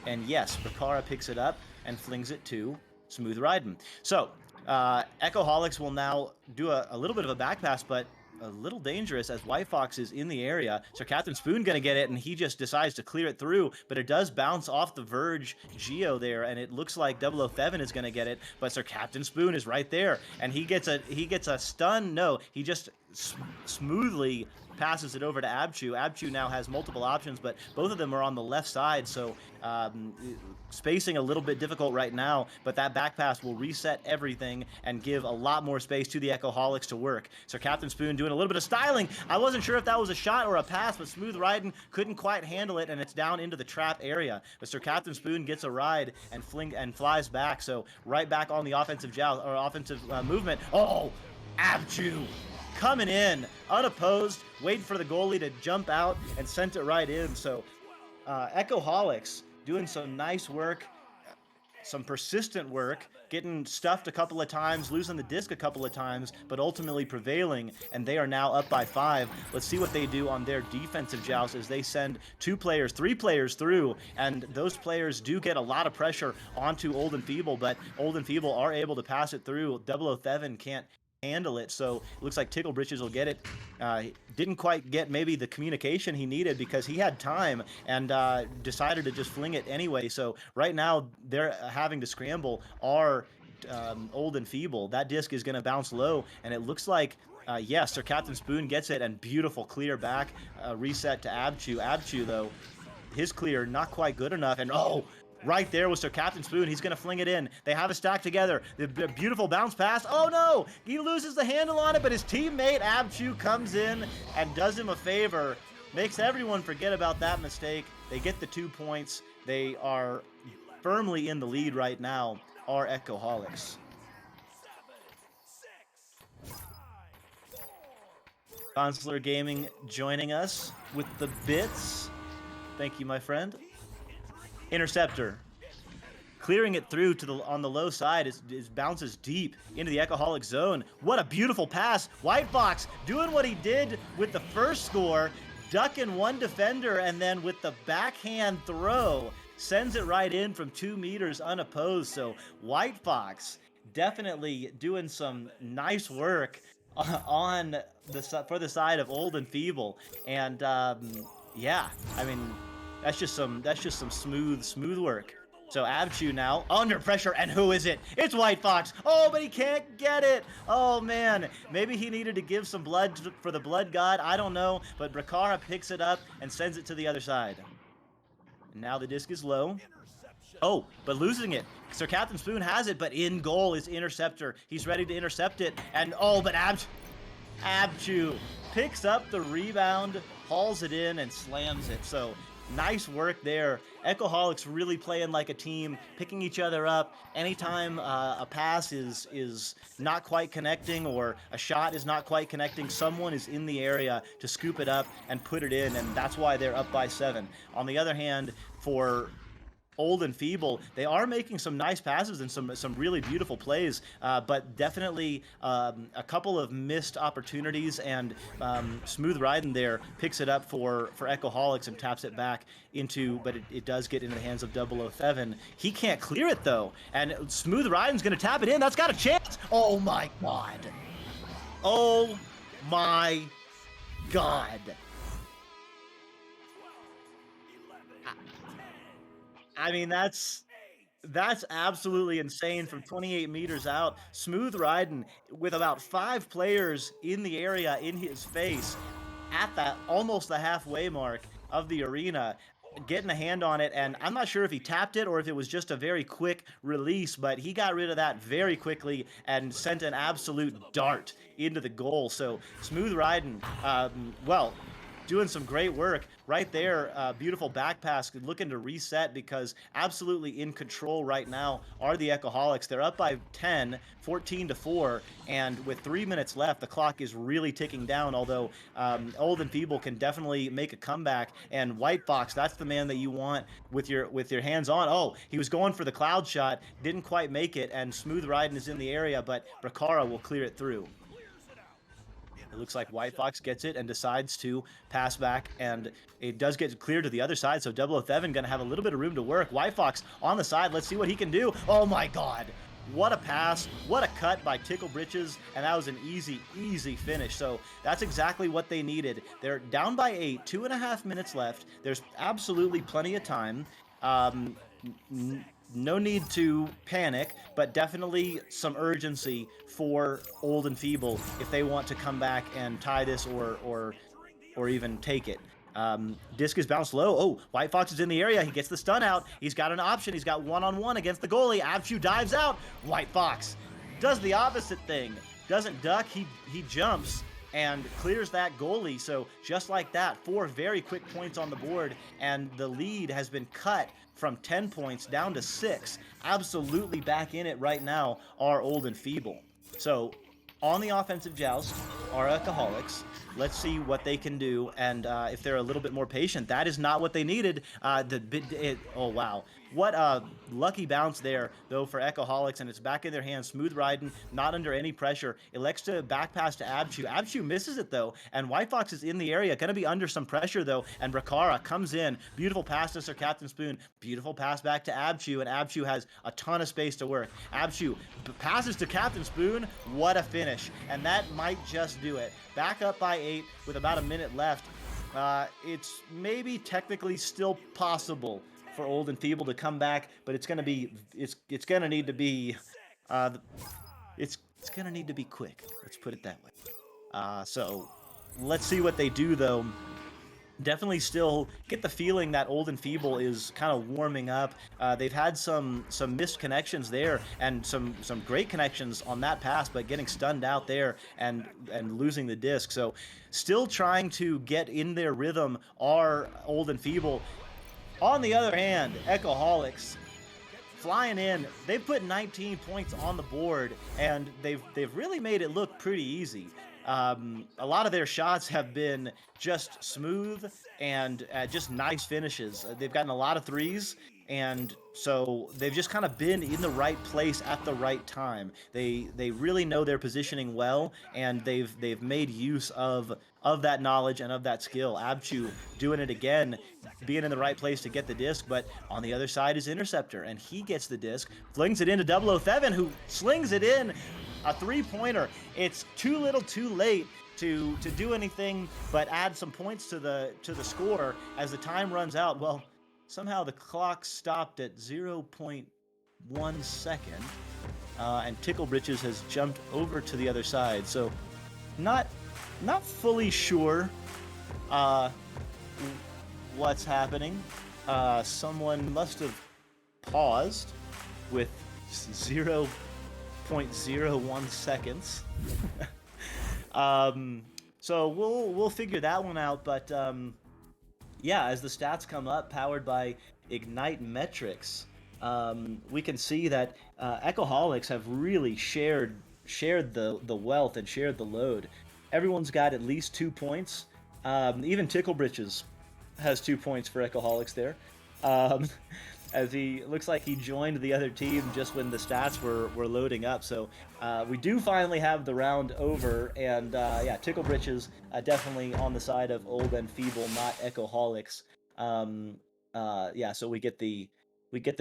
And yes, Bracara picks it up and flings it to Smooth Riding. So Echoholics will now do a little bit of a back pass, but a little dangerous as White Fox is in the area. So Captain Spoon gonna get it, and he just decides to clear it through, but it does bounce off the Verge Geo there, and it looks like 007 is gonna get it, but Sir Captain Spoon is right there, and he gets a stun. No, he just smoothly passes it over to Abchu. Abchu now has multiple options, but both of them are on the left side, so spacing a little bit difficult right now, but that back pass will reset everything and give a lot more space to the Echoholics to work. So Captain Spoon doing a little bit of styling. I wasn't sure if that was a shot or a pass, but Smooth Riding couldn't quite handle it, and it's down into the trap area. But Sir Captain Spoon gets a ride and flies back, so right back on the offensive movement. Oh, Abchu coming in unopposed, waiting for the goalie to jump out and sent it right in. So Echoholics doing some nice work, some persistent work, getting stuffed a couple of times, losing the disc a couple of times, but ultimately prevailing, and they are now up by 5. Let's see what they do on their defensive joust as they send 2 players, 3 players through, and those players do get a lot of pressure onto Old and Feeble, but Old and Feeble are able to pass it through. 007 can't handle it, so it looks like Tickle Britches will get it. Didn't quite get maybe the communication he needed because he had time and decided to just fling it anyway. So right now they're having to scramble are Old and Feeble. That disc is going to bounce low, and it looks like yes, Sir Captain Spoon gets it, and beautiful clear back reset to Abchu. Abchu though, his clear not quite good enough, and oh, right there was Sir Captain Spoon. He's going to fling it in. They have a stack together. The beautiful bounce pass. Oh, no. He loses the handle on it, but his teammate Abchu comes in and does him a favor. Makes everyone forget about that mistake. They get the 2 points. They are firmly in the lead right now, our Echoholics. Consular Gaming joining us with the bits. Thank you, my friend. Interceptor clearing it through to on the low side is bounces deep into the Echoholic zone. What a beautiful pass. White Fox doing what he did with the first score, ducking one defender, and then with the backhand throw sends it right in from 2 meters unopposed. So White Fox definitely doing some nice work on for the side of Old and Feeble, and yeah, I mean, that's just some smooth work. So Abchu now under pressure, and who is it? It's White Fox. Oh, but he can't get it. Oh man, maybe he needed to give some blood for the blood god. I don't know, but Brakara picks it up and sends it to the other side. And now the disc is low. Oh, but losing it. Sir Captain Spoon has it, but in goal is Interceptor. He's ready to intercept it, and oh, but Abchu picks up the rebound, hauls it in, and slams it. So nice work there. Echoholics really playing like a team, picking each other up. Anytime a pass is not quite connecting or a shot is not quite connecting, someone is in the area to scoop it up and put it in, and that's why they're up by 7. On the other hand, for Old and Feeble, they are making some nice passes and some really beautiful plays, but definitely a couple of missed opportunities, and Smooth Riding there picks it up for Echoholics and taps it back into, but it does get into the hands of 007. He can't clear it though, and Smooth Riding's gonna tap it in. That's got a chance. Oh my god. Oh my god. I mean, that's absolutely insane from 28 meters out. Smooth Riding with about 5 players in the area in his face at that almost the halfway mark of the arena, getting a hand on it, and I'm not sure if he tapped it or if it was just a very quick release, but he got rid of that very quickly and sent an absolute dart into the goal. So Smooth Riding, well, doing some great work right there. Beautiful back pass, looking to reset, because absolutely in control right now are the Echoholics. They're up by 10, 14-4, and with 3 minutes left, the clock is really ticking down, although Old and Feeble can definitely make a comeback, and White Fox, that's the man that you want with your hands on. Oh, he was going for the cloud shot, didn't quite make it, and Smooth Riding is in the area, but Brakara will clear it through. It looks like White Fox gets it and decides to pass back, and it does get cleared to the other side, so 007 going to have a little bit of room to work. White Fox on the side. Let's see what he can do. Oh my god. What a pass, what a cut by Tickle Britches, and that was an easy, easy finish. So that's exactly what they needed. They're down by 8, 2.5 minutes left. There's absolutely plenty of time. No need to panic, but definitely some urgency for Old and Feeble if they want to come back and tie this or even take it. Disc is bounced low. Oh, White Fox is in the area. He gets the stun out. He's got an option. He's got one-on-one against the goalie. Abshu dives out. White Fox does the opposite thing. Doesn't duck. He jumps and clears that goalie. So just like that, 4 very quick points on the board, and the lead has been cut from 10 points down to 6. Absolutely back in it right now are Old and Feeble. So on the offensive joust are Alcoholics. Let's see what they can do, and if they're a little bit more patient. That is not what they needed. Oh, wow. What a lucky bounce there, though, for Echoholics, and it's back in their hands. Smooth riding, not under any pressure. Elects to back pass to Abshu. Abshu misses it, though, and White Fox is in the area. Going to be under some pressure, though, and Brakara comes in. Beautiful pass to Sir Captain Spoon. Beautiful pass back to Abshu, and Abshu has a ton of space to work. Abshu passes to Captain Spoon. What a finish, and that might just do it. Back up by 8 with about a minute left. It's maybe technically still possible for Old and Feeble to come back, but it's gonna need to be quick. Let's put it that way. So let's see what they do, though. Definitely still get the feeling that Old and Feeble is kind of warming up. They've had some missed connections there, and some great connections on that pass, but getting stunned out there and losing the disc. So still trying to get in their rhythm are Old and Feeble. On the other hand, Echoholics flying in. They've put 19 points on the board, and they've really made it look pretty easy. A lot of their shots have been just smooth and just nice finishes. They've gotten a lot of threes, and so they've just kind of been in the right place at the right time. They really know their positioning well, and they've made use of that knowledge and of that skill. Abchu doing it again, being in the right place to get the disc, but on the other side is Interceptor, and he gets the disc, flings it into 007, who slings it in. A 3-pointer. It's too little too late to do anything but add some points to the score as the time runs out. Well, somehow the clock stopped at 0.1 second, and Tickle Britches has jumped over to the other side. So not fully sure what's happening. Someone must have paused with 0.01 seconds. So we'll figure that one out, but yeah, as the stats come up, powered by Ignite Metrics, we can see that Echoholics have really shared the wealth and shared the load. Everyone's got at least 2 points. Even Tickle Britches has 2 points for Echoholics there. As he looks like he joined the other team just when the stats were loading up. So we do finally have the round over, and yeah, Tickle Britches definitely on the side of Old and Feeble, not Echoholics. Yeah, so we get the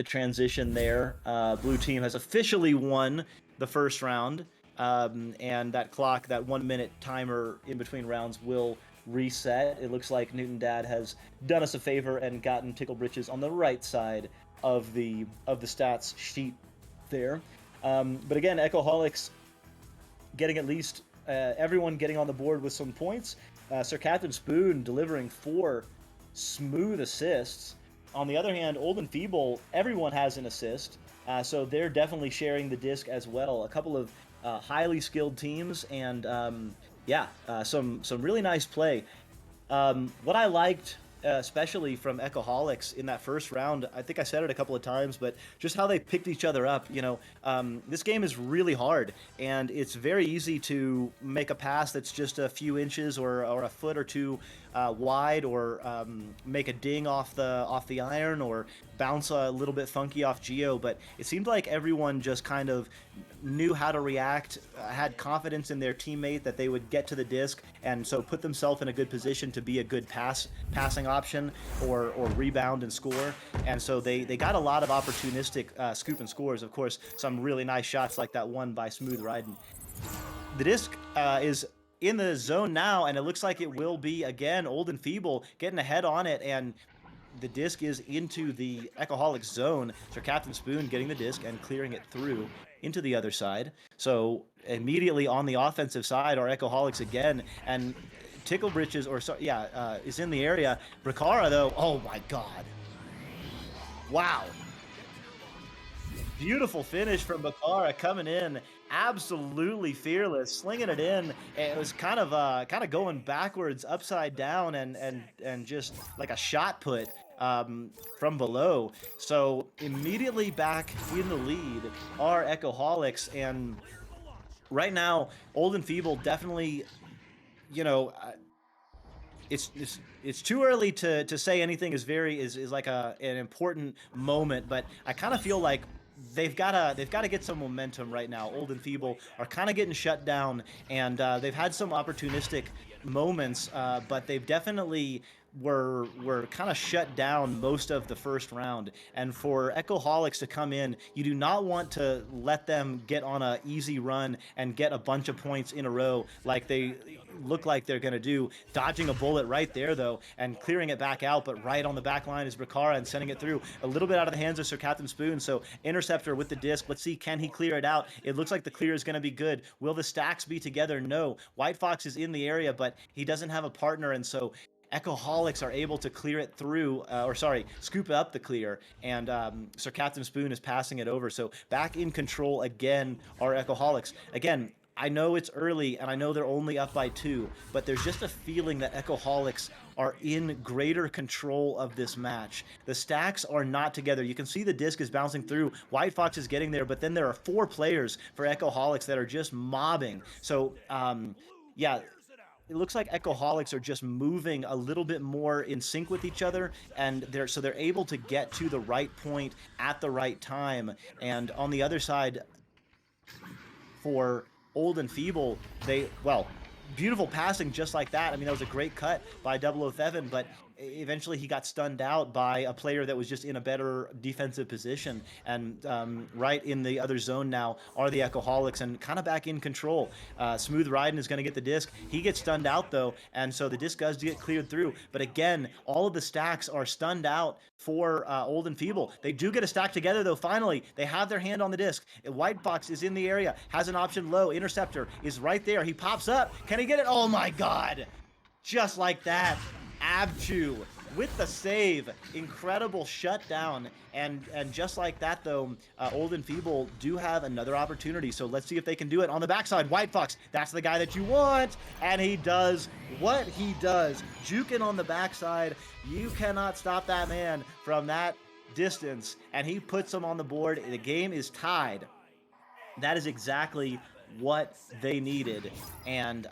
transition there. Blue team has officially won the first round, and that clock, that 1 minute timer in between rounds will reset. It looks like Newton Dad has done us a favor and gotten Tickle Britches on the right side of the stats sheet there. But again, Echoholics getting at least everyone getting on the board with some points. Sir Captain Spoon delivering 4 smooth assists. On the other hand, Old and Feeble, everyone has an assist, so they're definitely sharing the disc as well. A couple of highly skilled teams, and yeah, some really nice play. What I liked, especially from Echoholics in that first round, I think I said it a couple of times, but just how they picked each other up. You know, this game is really hard, and it's very easy to make a pass that's just a few inches or a foot or two wide, or make a ding off the iron, or bounce a little bit funky off Geo. But it seemed like everyone just kind of knew how to react, had confidence in their teammate that they would get to the disc, and so put themselves in a good position to be a good passing option, or rebound and score. And so they got a lot of opportunistic scoop and scores. Of course, some really nice shots like that one by Smooth Riding. The disc is in the zone now, and it looks like it will be again Old and Feeble getting ahead on it, and the disc is into the Echoholic zone. So Captain Spoon getting the disc and clearing it through into the other side. So immediately on the offensive side are Echoholics again, and Tickle Britches, is in the area. Brakara though, oh my god. Wow. Beautiful finish from Bakara coming in, absolutely fearless, slinging it in. It was kind of going backwards, upside down, and just like a shot put from below. So immediately back in the lead are Echoholics, and right now Old and Feeble definitely, it's too early to say anything is like an important moment, but I kind of feel like they've gotta get some momentum right now. Old and Feeble are kind of getting shut down, and they've had some opportunistic moments, but they've definitely were kind of shut down most of the first round. And for Echoholics to come in, you do not want to let them get on a easy run and get a bunch of points in a row like they look like they're going to do. Dodging a bullet right there though, and clearing it back out, but right on the back line is Brakara and sending it through a little bit out of the hands of Sir Captain Spoon. So Interceptor with the disc, let's see, can he clear it out? It looks like the clear is going to be good. Will the stacks be together? No. White Fox is in the area, but he doesn't have a partner, and so Echoholics are able to clear it through, scoop up the clear, and Sir Captain Spoon is passing it over. So back in control again are Echoholics. Again, I know it's early, and I know they're only up by 2, but there's just a feeling that Echoholics are in greater control of this match. The stacks are not together. You can see the disc is bouncing through. White Fox is getting there, but then there are 4 players for Echoholics that are just mobbing. So, it looks like Echoholics are just moving a little bit more in sync with each other, and they're able to get to the right point at the right time. And on the other side, for Old and Feeble, beautiful passing just like that. I mean, that was a great cut by 007, but eventually he got stunned out by a player that was just in a better defensive position. And right in the other zone now are the Echoholics, and kind of back in control. Smooth Riding is going to get the disc. He gets stunned out though, and so the disc does get cleared through. But again, all of the stacks are stunned out for Old and Feeble. They do get a stack together though. Finally, they have their hand on the disc. White Box is in the area, has an option low. Interceptor is right there. He pops up. Can he get it? Oh my god! Just like that. Abchu with the save. Incredible shutdown. And just like that though, Old and Feeble do have another opportunity. So let's see if they can do it on the backside. White Fox, that's the guy that you want. And he does what he does. Juking on the backside. You cannot stop that man from that distance. And he puts him on the board. The game is tied. That is exactly what they needed. And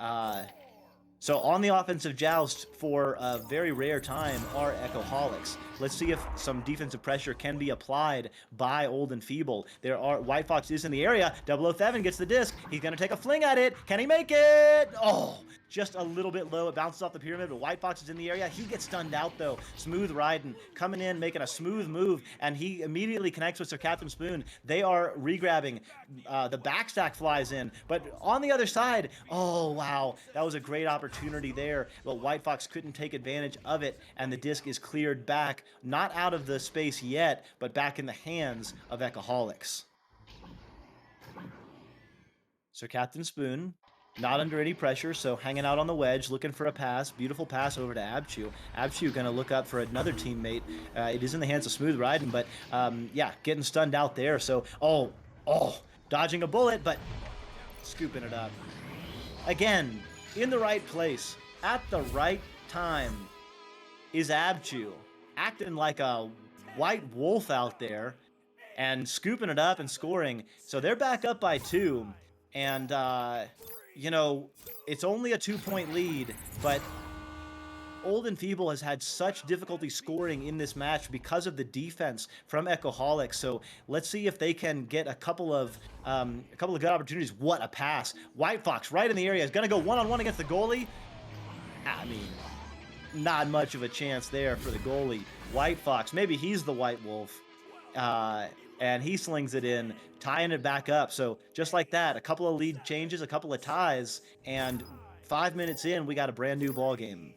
so on the offensive joust for a very rare time are Echoholics. Let's see if some defensive pressure can be applied by Old and Feeble. White Fox is in the area. 007 gets the disc. He's going to take a fling at it. Can he make it? Oh, just a little bit low. It bounces off the pyramid, but White Fox is in the area. He gets stunned out though. Smooth Riding coming in, making a smooth move, and he immediately connects with Sir Captain Spoon. They are regrabbing. The backstack flies in, but on the other side, oh wow, that was a great opportunity there, but White Fox couldn't take advantage of it, and the disc is cleared back, not out of the space yet, but back in the hands of Echoholics. Sir Captain Spoon, not under any pressure, so hanging out on the wedge, looking for a pass. Beautiful pass over to Abchu. Abchu going to look up for another teammate. It is in the hands of Smooth Riding, but getting stunned out there. So, dodging a bullet, but scooping it up. Again, in the right place, at the right time, is Abchu. Acting like a white wolf out there, and scooping it up and scoring. So they're back up by 2, and it's only a 2-point lead, but Old and Feeble has had such difficulty scoring in this match because of the defense from Echoholic. So let's see if they can get a couple of good opportunities. What a pass! White Fox right in the area is going to go one-on-one against the goalie. I mean, not much of a chance there for the goalie. White Fox, maybe he's the White Wolf. And he slings it in, tying it back up. So just like that, a couple of lead changes, a couple of ties, and 5 minutes in, we got a brand new ball game.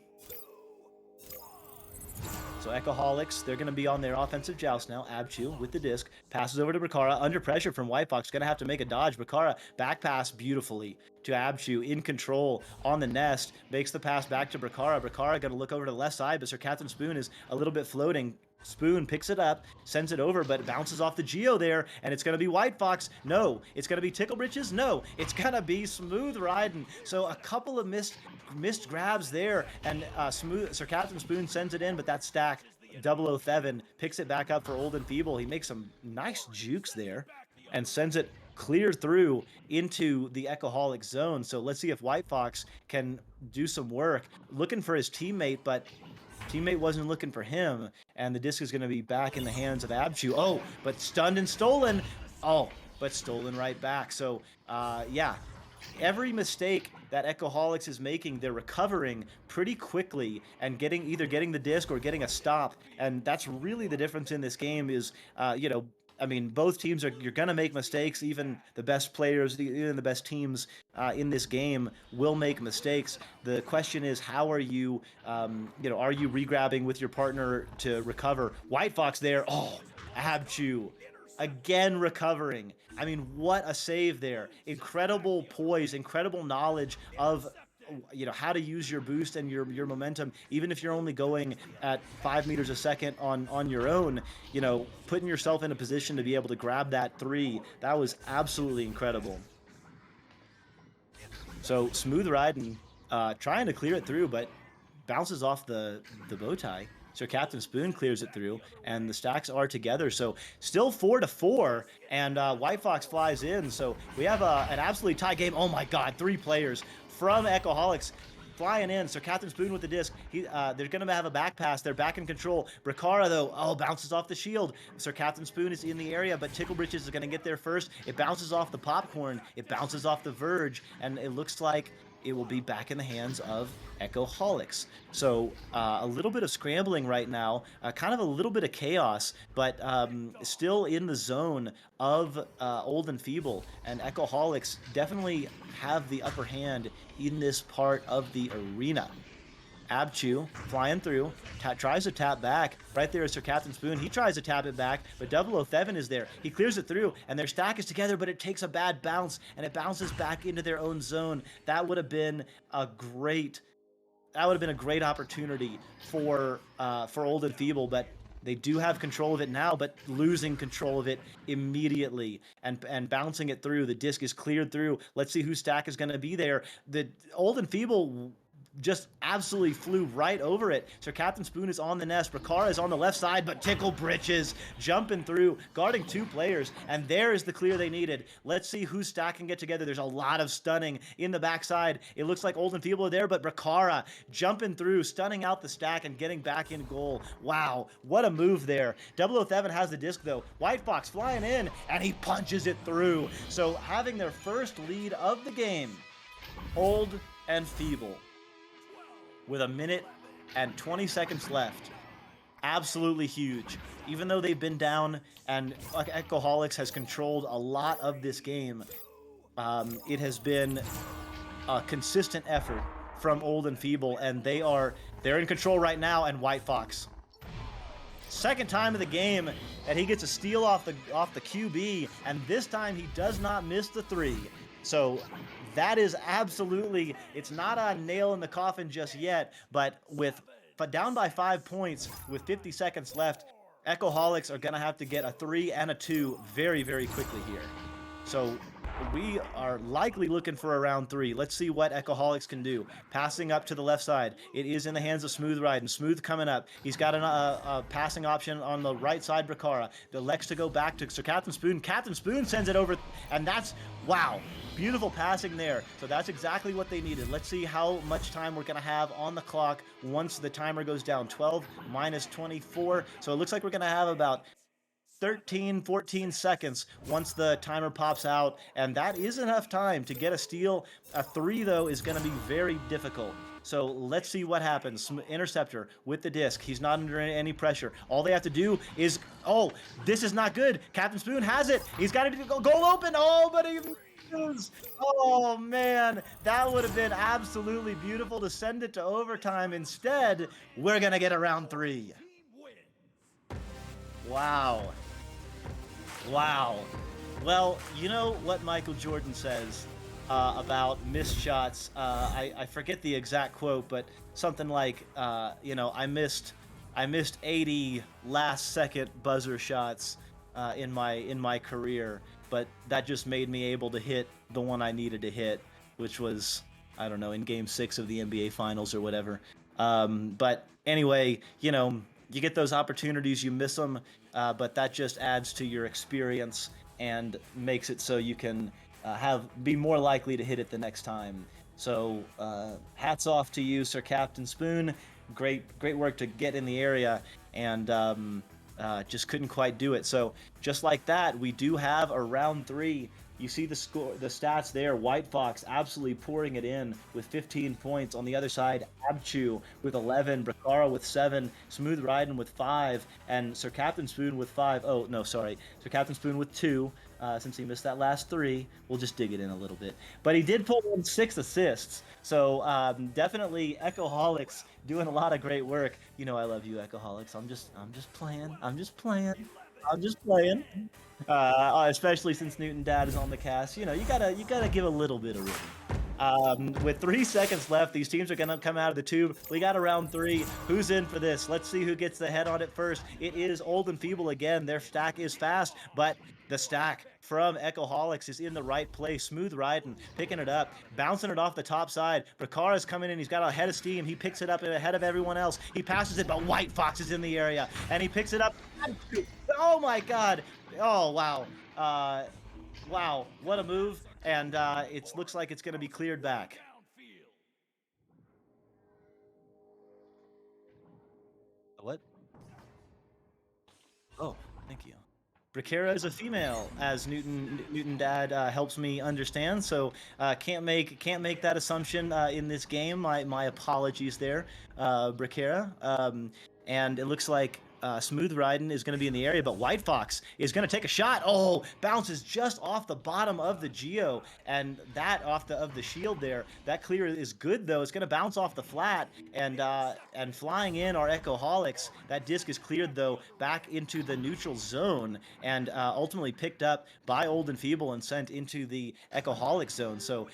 So Echoholics, they're going to be on their offensive joust now. Abchu with the disc, passes over to Brakara, under pressure from White Fox, going to have to make a dodge. Brakara back pass beautifully to Abchu, in control on the nest, makes the pass back to Brakara. Brakara going to look over to the left side, but Sir Captain Spoon is a little bit floating. Spoon picks it up, sends it over, but it bounces off the Geo there, and it's going to be White Fox. No. It's going to be Tickle Britches. No. It's going to be Smooth Riding. So a couple of missed grabs there, and Sir Captain Spoon sends it in, but that stack, 007, picks it back up for Old and Feeble. He makes some nice jukes there and sends it clear through into the Echoholic zone. So let's see if White Fox can do some work. Looking for his teammate, but teammate wasn't looking for him, and the disc is going to be back in the hands of Abchu. Oh, but stunned and stolen. Oh, but stolen right back. So, yeah, every mistake that Echoholics is making, they're recovering pretty quickly and either getting the disc or getting a stop. And that's really the difference in this game is, you know, I mean, both teams you're going to make mistakes. Even the best players, even the best teams in this game will make mistakes. The question is, how are you, you know, are you regrabbing with your partner to recover? White Fox there. Oh, Abchu again recovering. I mean, what a save there. Incredible poise, incredible knowledge of, you know, how to use your boost and your momentum, even if you're only going at 5 meters a second on your own, you know, putting yourself in a position to be able to grab that 3. That was absolutely incredible. So Smooth Riding, trying to clear it through, but bounces off the bow tie. So Captain Spoon clears it through, and the stacks are together. So still 4-4, and White Fox flies in. So we have an absolutely tie game. Oh my God, 3 players from Echoholics flying in. So Captain Spoon with the disc. They're going to have a back pass. They're back in control. Brakara, though, bounces off the shield. Sir Captain Spoon is in the area, but Tickle Britches is going to get there first. It bounces off the popcorn. It bounces off the verge, and it looks like it will be back in the hands of Echoholics. So a little bit of scrambling right now, kind of a little bit of chaos, but still in the zone of Old and Feeble, and Echoholics definitely have the upper hand in this part of the arena. Abchu flying through, tries to tap back. Right there is Sir Captain Spoon. He tries to tap it back, but 007 is there. He clears it through, and their stack is together, but it takes a bad bounce, and it bounces back into their own zone. That would have been a great opportunity for Old and Feeble, but they do have control of it now, but losing control of it immediately and bouncing it through. The disc is cleared through. Let's see whose stack is going to be there. The Old and Feeble just absolutely flew right over it. So Captain Spoon is on the nest. Brakara is on the left side, but Tickle Britches jumping through, guarding 2 players, and there is the clear they needed. Let's see whose stack can get together. There's a lot of stunning in the backside. It looks like Old and Feeble are there, but Brakara jumping through, stunning out the stack and getting back in goal. Wow, what a move there. 007 has the disc, though. White Fox flying in, and he punches it through. So having their first lead of the game, Old and Feeble, with 1 minute and 20 seconds left. Absolutely huge. Even though they've been down and Echoholics has controlled a lot of this game, it has been a consistent effort from Old and Feeble, and they're in control right now. And White Fox, second time of the game that he gets a steal off the QB, and this time he does not miss the 3. So that is absolutely, it's not a nail in the coffin just yet, but down by 5 points with 50 seconds left, Echoholics are going to have to get a 3 and a 2 very, very quickly here. So we are likely looking for a round 3. Let's see what Echoholics can do. Passing up to the left side. It is in the hands of Smooth Ride, and Smooth coming up. He's got a passing option on the right side, Brakara. The Lex to go back to Sir Captain Spoon. Captain Spoon sends it over, and that's, wow, beautiful passing there. So that's exactly what they needed. Let's see how much time we're going to have on the clock once the timer goes down. 12 minus 24. So it looks like we're going to have about 13, 14 seconds once the timer pops out, and that is enough time to get a steal. A 3, though, is going to be very difficult. So let's see what happens. Interceptor with the disc. He's not under any pressure. All they have to do is, oh, this is not good. Captain Spoon has it. He's got to go goal open. Oh, but he misses. Oh, man. That would have been absolutely beautiful to send it to overtime. Instead, we're going to get a round 3. Wow. Wow. Well, you know what Michael Jordan says about missed shots. I forget the exact quote, but something like, I missed 80 last-second buzzer shots in my career, but that just made me able to hit the one I needed to hit, which was, I don't know, in Game 6 of the NBA Finals or whatever. But anyway, you get those opportunities, you miss them, but that just adds to your experience and makes it so you can be more likely to hit it the next time. So hats off to you, Sir Captain Spoon. Great work to get in the area, and just couldn't quite do it. So just like that, we do have a round 3. You see the stats there. White Fox absolutely pouring it in with 15 points. On the other side, Abchu with 11, Brakara with 7, Smooth Riding with 5, and Sir Captain Spoon with 5. Oh, no, sorry. Sir Captain Spoon with 2, since he missed that last 3. We'll just dig it in a little bit. But he did pull in 6 assists. So definitely Echoholics doing a lot of great work. I love you, Echoholics. I'm just playing. Especially since Newton Dad is on the cast. You gotta give a little bit of room. With 3 seconds left, these teams are gonna come out of the tube. We got a round 3. Who's in for this? Let's see who gets the head on it first. It is Old and Feeble again. Their stack is fast, but the stack from Echoholics is in the right place. Smooth riding, picking it up, bouncing it off the top side. Brakara's coming in. He's got a head of steam. He picks it up ahead of everyone else. He passes it, but White Fox is in the area, and he picks it up. Oh my God! Oh wow! Wow! What a move! And it looks like it's going to be cleared back. What? Oh, thank you. Brakara is a female, as Newton Dad helps me understand. So can't make that assumption in this game. My apologies there, Brakara. And it looks like Smooth Riding is going to be in the area, but White Fox is going to take a shot. Oh, bounces just off the bottom of the Geo, and that off of the shield there. That clear is good, though. It's going to bounce off the flat, and flying in our Echoholics. That disc is cleared, though, back into the neutral zone, and ultimately picked up by Old and Feeble and sent into the Echoholic zone. So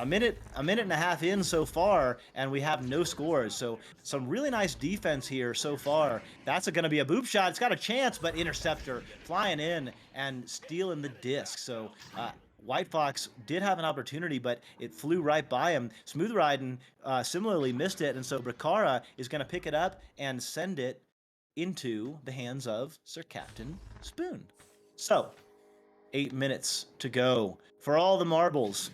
a minute and a half in so far, and we have no scores. So some really nice defense here so far. That's going to be a boop shot. It's got a chance, but Interceptor flying in and stealing the disc. So White Fox did have an opportunity, but it flew right by him. Smooth Riding similarly missed it, and so Brakara is going to pick it up and send it into the hands of Sir Captain Spoon. So 8 minutes to go for all the marbles.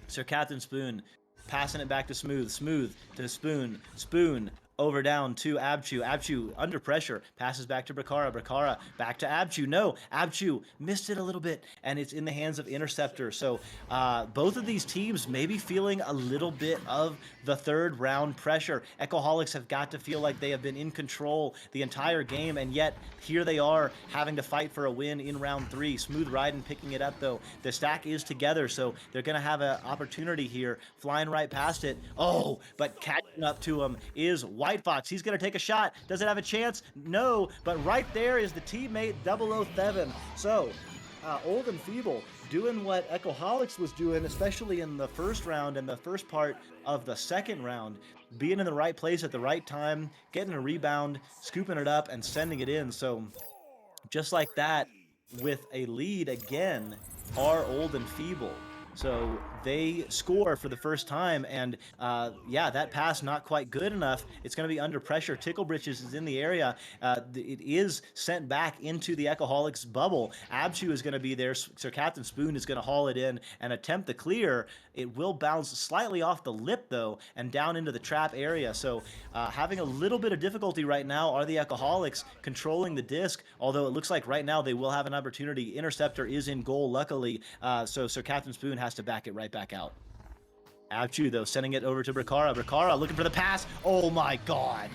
Sir Captain Spoon passing it back to Smooth. Smooth to Spoon. Spoon over down to Abchu. Abchu under pressure. Passes back to Brakara. Brakara back to Abchu. No, Abchu missed it a little bit, and it's in the hands of Interceptor. So both of these teams may be feeling a little bit of the third round pressure. Echoholics have got to feel like they have been in control the entire game, and yet here they are having to fight for a win in round 3. Smooth Riding picking it up, though. The stack is together, so they're going to have an opportunity here. Flying right past it. Oh, but catching up to him is White Fox. He's going to take a shot. Does it have a chance? No, but right there is the teammate 007. So, Old and Feeble doing what Echoholics was doing, especially in the first round and the first part of the second round, being in the right place at the right time, getting a rebound, scooping it up, and sending it in. So just like that, with a lead again, are Old and Feeble. So they score for the first time, and yeah, that pass not quite good enough. It's going to be under pressure. Tickle Britches is in the area. It is sent back into the Ecoholics bubble. Abshu is going to be there. Sir Captain Spoon is going to haul it in and attempt the clear. It will bounce slightly off the lip, though, and down into the trap area. So having a little bit of difficulty right now are the Ecoholics controlling the disc, although it looks like right now they will have an opportunity. Interceptor is in goal, luckily, so Sir Captain Spoon has to back it right back out. Abchu, though, sending it over to Brakara. Brakara looking for the pass. Oh, my God.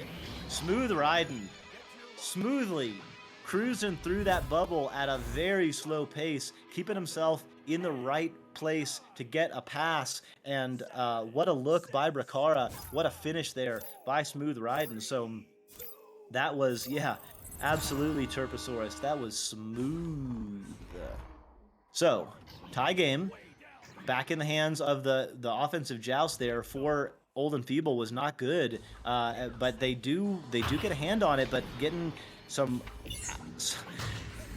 Smooth riding. Smoothly cruising through that bubble at a very slow pace, keeping himself in the right place to get a pass. And what a look by Brakara. What a finish there by Smooth Riding. So that was, yeah, absolutely Turposaurus. That was smooth. So, tie game. Back in the hands of the offensive joust there for Old and Feeble was not good, but they do get a hand on it, but getting some.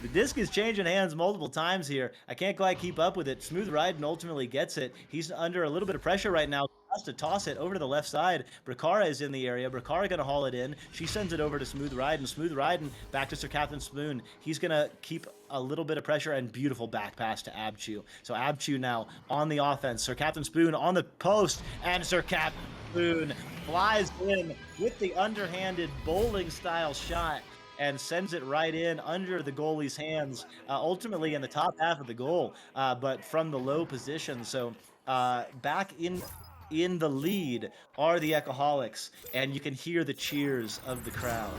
The disc is changing hands multiple times here. I can't quite keep up with it. Smooth Riding ultimately gets it. He's under a little bit of pressure right now. Has to toss it over to the left side. Brakara is in the area. Brakara gonna haul it in. She sends it over to Smooth Riding. Smooth Riding back to Sir Captain Spoon. He's gonna keep a little bit of pressure, and beautiful back pass to Abchu. So Abchu now on the offense. Sir Captain Spoon on the post, and Sir Captain Spoon flies in with the underhanded bowling style shot and sends it right in under the goalie's hands, ultimately in the top half of the goal, but from the low position. So back in the lead are the Ecoholics, and you can hear the cheers of the crowd.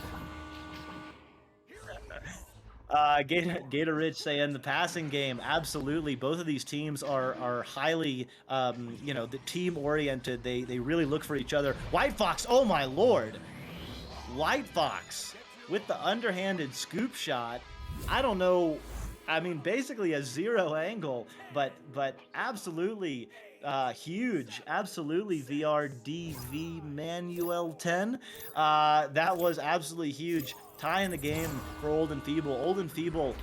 Gator Rich saying the passing game, absolutely. Both of these teams are highly, the team oriented. They really look for each other. White Fox, oh my lord, White Fox with the underhanded scoop shot. I don't know. I mean, basically a zero angle, but absolutely huge. Absolutely VRDV Manuel 10. That was absolutely huge. Tying the game for Old and Feeble. Old and Feeble,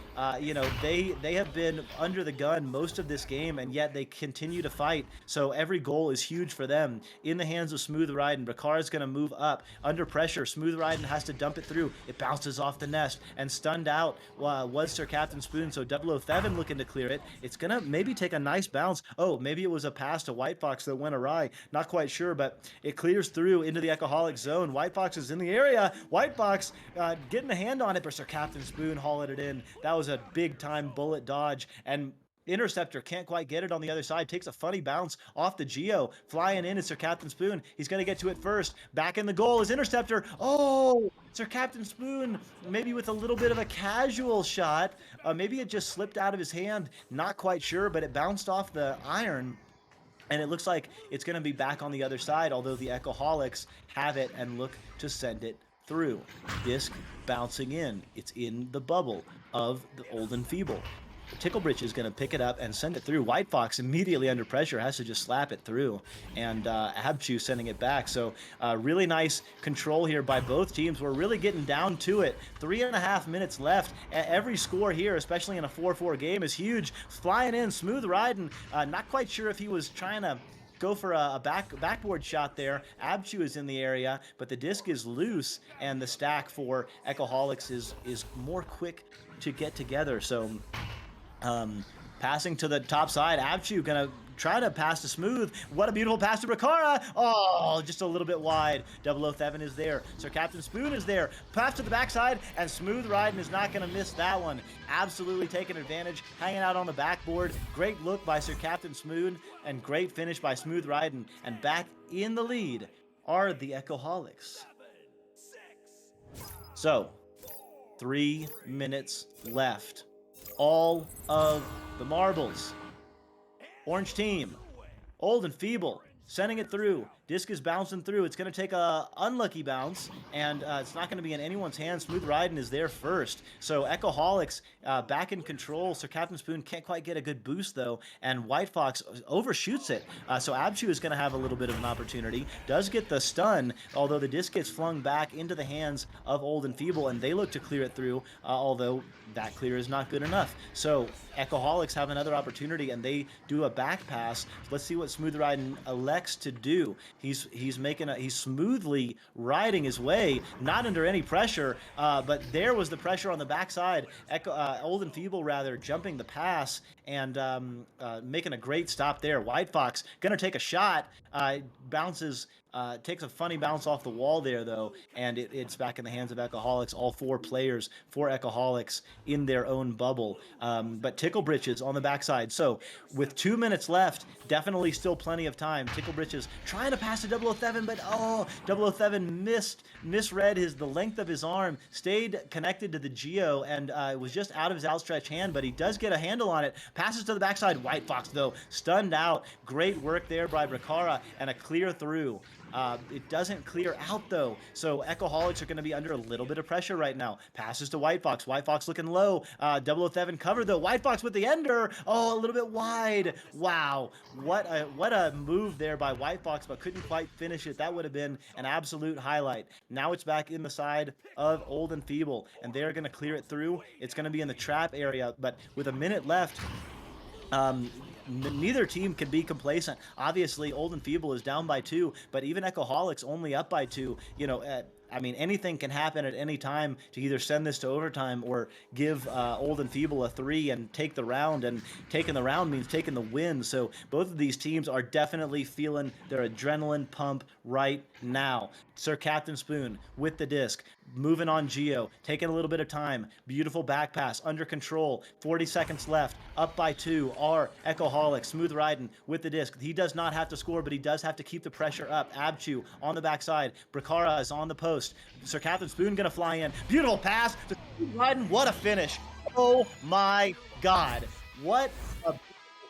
they have been under the gun most of this game, and yet they continue to fight. So every goal is huge for them. In the hands of Smooth Riding, Bakara's going to move up. Under pressure, Smooth Riding has to dump it through. It bounces off the nest, and stunned out was Sir Captain Spoon. So 007 looking to clear it. It's going to maybe take a nice bounce. Oh, maybe it was a pass to White Fox that went awry. Not quite sure, but it clears through into the Ecoholic zone. White Fox is in the area. White Fox getting a hand on it, but Sir Captain Spoon hauling it in. That was a big time bullet dodge, and Interceptor can't quite get it on the other side. Takes a funny bounce off the Geo. Flying in is Sir Captain Spoon. He's going to get to it first. Back in the goal is Interceptor. Oh, Sir Captain Spoon, maybe with a little bit of a casual shot. Maybe it just slipped out of his hand. Not quite sure, but it bounced off the iron. And it looks like it's going to be back on the other side, although the Ecoholics have it and look to send it through. Disc bouncing in. It's in the bubble of the Old and Feeble. Ticklebridge is going to pick it up and send it through. White Fox immediately under pressure has to just slap it through, and Abchu sending it back. So really nice control here by both teams. We're really getting down to it. 3.5 minutes left. Every score here, especially in a 4-4 game, is huge. Flying in, Smooth Riding. Not quite sure if he was trying to go for a backboard shot there. Abchu is in the area, but the disc is loose, and the stack for Ecoholics is more quick to get together. So passing to the top side, Abchu gonna try to pass to Smooth. What a beautiful pass to Brakara. Oh, just a little bit wide. 007 is there. Sir Captain Spoon is there. Pass to the backside, and Smooth Riding is not going to miss that one. Absolutely taking advantage, hanging out on the backboard. Great look by Sir Captain Spoon, and great finish by Smooth Riding. And back in the lead are the Ecoholics. So, 3 minutes left. All of the marbles. Orange team, Old and Feeble, sending it through. Disc is bouncing through. It's going to take a unlucky bounce, and it's not going to be in anyone's hands. Smooth Riding is there first. So Echoholics back in control. Sir Captain Spoon can't quite get a good boost, though, and White Fox overshoots it. So Abchu is going to have a little bit of an opportunity. Does get the stun, although the disc gets flung back into the hands of Old and Feeble, and they look to clear it through, although that clear is not good enough. So Echoholics have another opportunity, and they do a back pass. Let's see what Smooth Riding elects to do. He's smoothly riding his way, not under any pressure, but there was the pressure on the backside. Old and Feeble, rather, jumping the pass and making a great stop there. White Fox gonna take a shot, bounces, takes a funny bounce off the wall there, though, and it's back in the hands of Echoholics. All 4 players for Echoholics in their own bubble. But Tickle Britches on the backside. So with 2 minutes left, definitely still plenty of time. Tickle Britches trying to pass to 007, but 007 misread the length of his arm, stayed connected to the Geo, and was just out of his outstretched hand, but he does get a handle on it. Passes to the backside. White Fox, though, stunned out. Great work there by Bracara, and a clear through. It doesn't clear out, though, so Echoholics are going to be under a little bit of pressure right now. Passes to White Fox. White Fox looking low. 007 cover, though. White Fox with the ender. Oh, a little bit wide. Wow. What a move there by White Fox, but couldn't quite finish it. That would have been an absolute highlight. Now it's back in the side of Old and Feeble, and they're going to clear it through. It's going to be in the trap area, but with a minute left, neither team can be complacent. Obviously, Old and Feeble is down by 2, but even Echoholics only up by 2. I mean, anything can happen at any time to either send this to overtime or give Old and Feeble a 3 and take the round. And taking the round means taking the win. So both of these teams are definitely feeling their adrenaline pump right now. Sir Captain Spoon with the disc, moving on Geo, taking a little bit of time. Beautiful back pass, under control. 40 seconds left, up by 2 are Echoholics. Smooth Riding with the disc. He does not have to score, but he does have to keep the pressure up. Abchu on the backside. Bracara is on the post. Sir Captain Spoon gonna fly in. Beautiful pass to Smooth Riding. What a finish. Oh my God. What a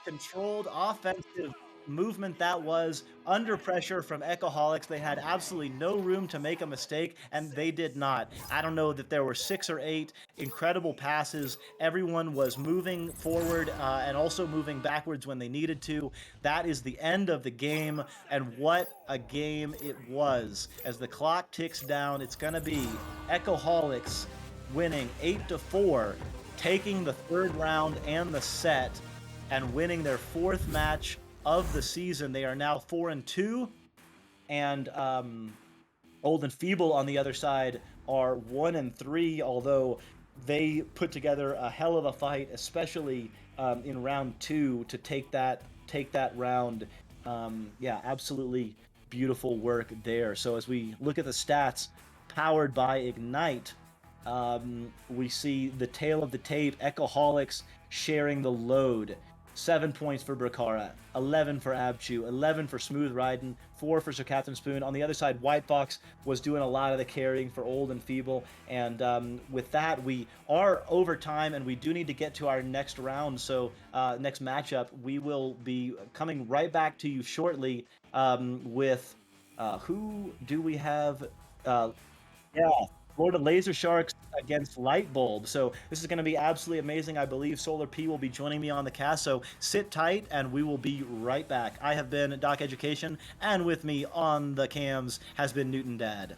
controlled offensive movement that was, under pressure from Echoholics. They had absolutely no room to make a mistake, and they did not. I don't know that there were 6 or 8 incredible passes. Everyone was moving forward and also moving backwards when they needed to. That is the end of the game, and what a game it was. As the clock ticks down, it's going to be Echoholics winning 8-4, taking the 3rd round and the set, and winning their 4th match of the season. They are now 4-2, and Old and Feeble on the other side are 1-3, although they put together a hell of a fight, especially in round 2 to take that round. Yeah, absolutely beautiful work there. So as we look at the stats powered by Ignite, we see the tail of the tape, Echoholics sharing the load. 7 points for Bracara, 11 for Abchu, 11 for Smooth Riding, 4 for Sir Captain Spoon. On the other side, White Fox was doing a lot of the carrying for Old and Feeble. And with that, we are over time, and we do need to get to our next round. So next matchup, we will be coming right back to you shortly with who do we have? Florida Laser Sharks against Light Bulb. So this is going to be absolutely amazing. I believe Solar P will be joining me on the cast, so sit tight and we will be right back. I have been DocEducation, and with me on the cams has been Newton Dad.